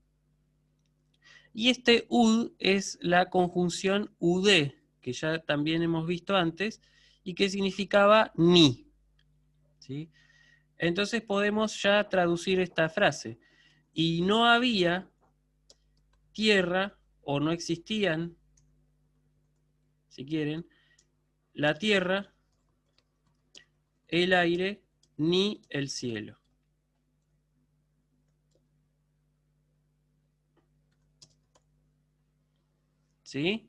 Y este ud es la conjunción ude, que ya también hemos visto antes, y que significaba ni. ¿Sí? Entonces podemos ya traducir esta frase. Y no había tierra, o no existían, si quieren, la tierra, el aire, ni el cielo. ¿Sí?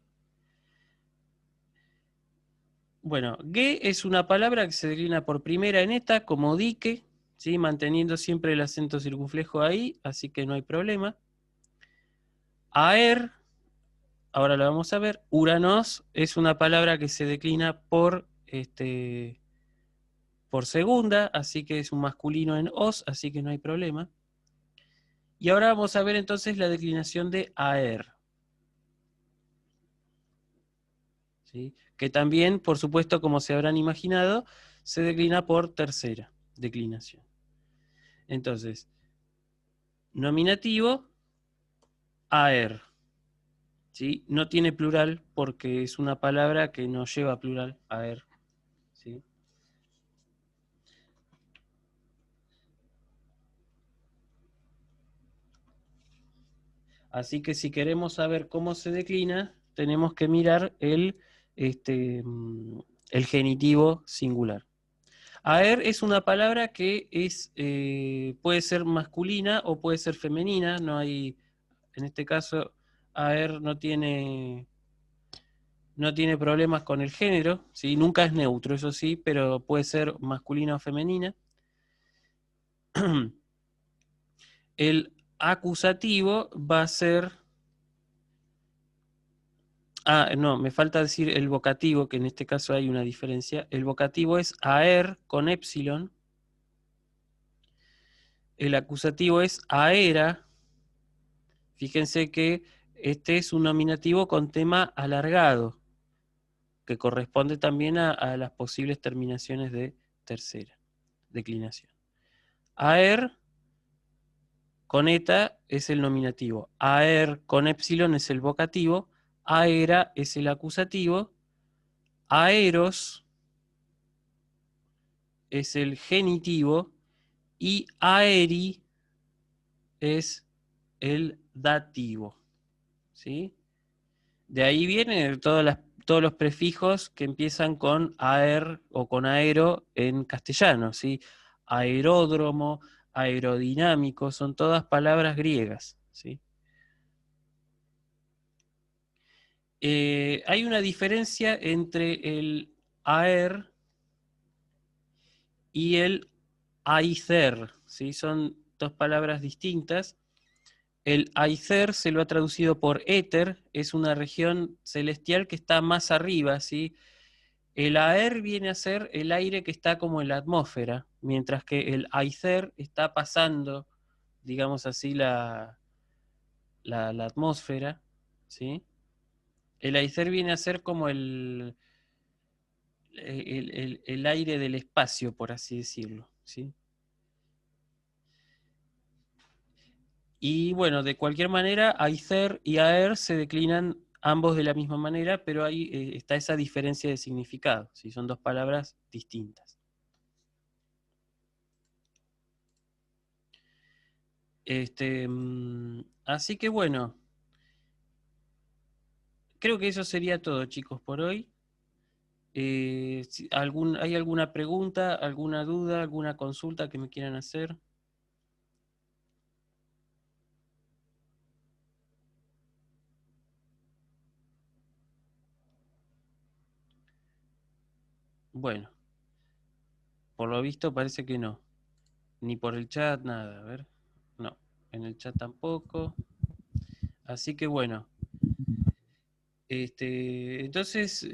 Bueno, ge es una palabra que se declina por primera en eta como dique, ¿sí? Manteniendo siempre el acento circunflejo ahí, así que no hay problema. Aer, ahora lo vamos a ver. Uranos es una palabra que se declina por segunda, así que es un masculino en os, así que no hay problema. Y ahora vamos a ver entonces la declinación de aer. ¿Sí? Que también, por supuesto, como se habrán imaginado, se declina por tercera declinación. Entonces, nominativo, aer. ¿Sí? No tiene plural porque es una palabra que no lleva plural, aer. ¿Sí? Así que si queremos saber cómo se declina, tenemos que mirar el genitivo singular. Aer es una palabra que puede ser masculina o puede ser femenina. No hay, en este caso, aer no tiene problemas con el género, ¿sí? Nunca es neutro, eso sí, pero puede ser masculina o femenina. El acusativo va a ser... no, me falta decir el vocativo, que en este caso hay una diferencia. El vocativo es aer con épsilon. El acusativo es aera. Fíjense que este es un nominativo con tema alargado, que corresponde también a las posibles terminaciones de tercera declinación. Aer con eta es el nominativo, aer con épsilon es el vocativo, aera es el acusativo, aeros es el genitivo y aeri es el dativo. ¿Sí? De ahí vienen todos los prefijos que empiezan con aer o con aero en castellano, ¿sí? Aeródromo, aerodinámico, son todas palabras griegas, ¿sí? Hay una diferencia entre el aer y el aicer, ¿sí? Son dos palabras distintas. El aicer se lo ha traducido por éter, es una región celestial que está más arriba, ¿sí? El aer viene a ser el aire que está como en la atmósfera, mientras que el aicer está pasando, digamos así, la atmósfera, ¿sí? El aicer viene a ser como el aire del espacio, por así decirlo, ¿sí? Y bueno, de cualquier manera, aicer y aer se declinan ambos de la misma manera, pero ahí está esa diferencia de significado, ¿sí? Son dos palabras distintas. Así que bueno, creo que eso sería todo, chicos, por hoy. ¿Hay alguna pregunta, alguna duda, alguna consulta que me quieran hacer? Bueno, por lo visto parece que no. Ni por el chat, nada. A ver. No, en el chat tampoco. Así que bueno. Entonces,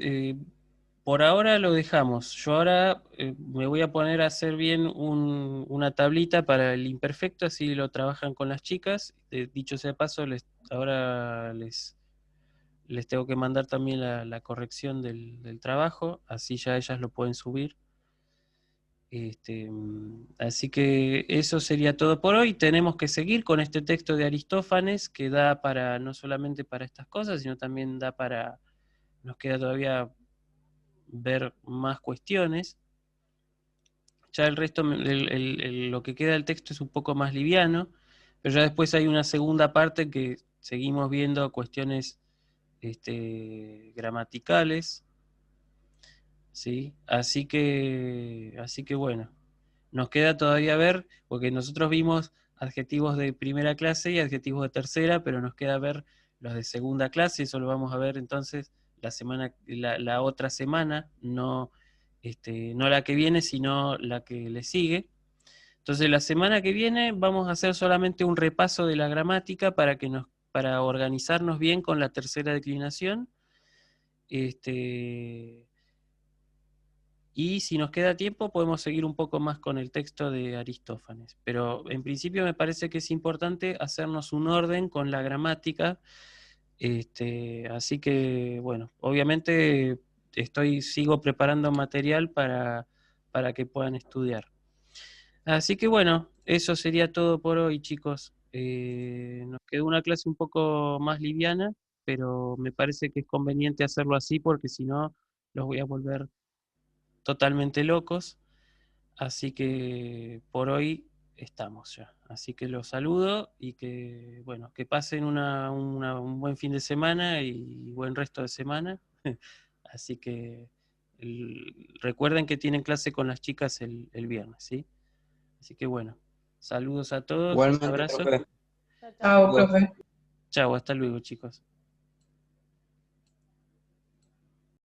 por ahora lo dejamos. Yo ahora me voy a poner a hacer bien una tablita para el imperfecto, así lo trabajan con las chicas. Dicho sea de paso, ahora les tengo que mandar también la corrección del trabajo, así ya ellas lo pueden subir. Así que eso sería todo por hoy. Tenemos que seguir con este texto de Aristófanes que da para no solamente para estas cosas, sino también da para, nos queda todavía ver más cuestiones. Ya el resto, lo que queda del texto es un poco más liviano, pero ya después hay una segunda parte que seguimos viendo cuestiones gramaticales, ¿sí? Así que bueno. Nos queda todavía ver, porque nosotros vimos adjetivos de primera clase y adjetivos de tercera, pero nos queda ver los de segunda clase, eso lo vamos a ver entonces la otra semana, no, no la que viene, sino la que le sigue. Entonces la semana que viene vamos a hacer solamente un repaso de la gramática para organizarnos bien con la tercera declinación. Y si nos queda tiempo, podemos seguir un poco más con el texto de Aristófanes. Pero en principio me parece que es importante hacernos un orden con la gramática. Así que, bueno, obviamente sigo preparando material para que puedan estudiar. Así que, bueno, eso sería todo por hoy, chicos. Nos quedó una clase un poco más liviana, pero me parece que es conveniente hacerlo así porque si no, los voy a volver totalmente locos, así que por hoy estamos ya. Así que los saludo y que, bueno, que pasen un buen fin de semana y buen resto de semana. Así que recuerden que tienen clase con las chicas el viernes, ¿sí? Así que bueno, saludos a todos, un Igualmente, abrazo. profe. Chao, chao. Chao, profe. Chao, hasta luego, chicos.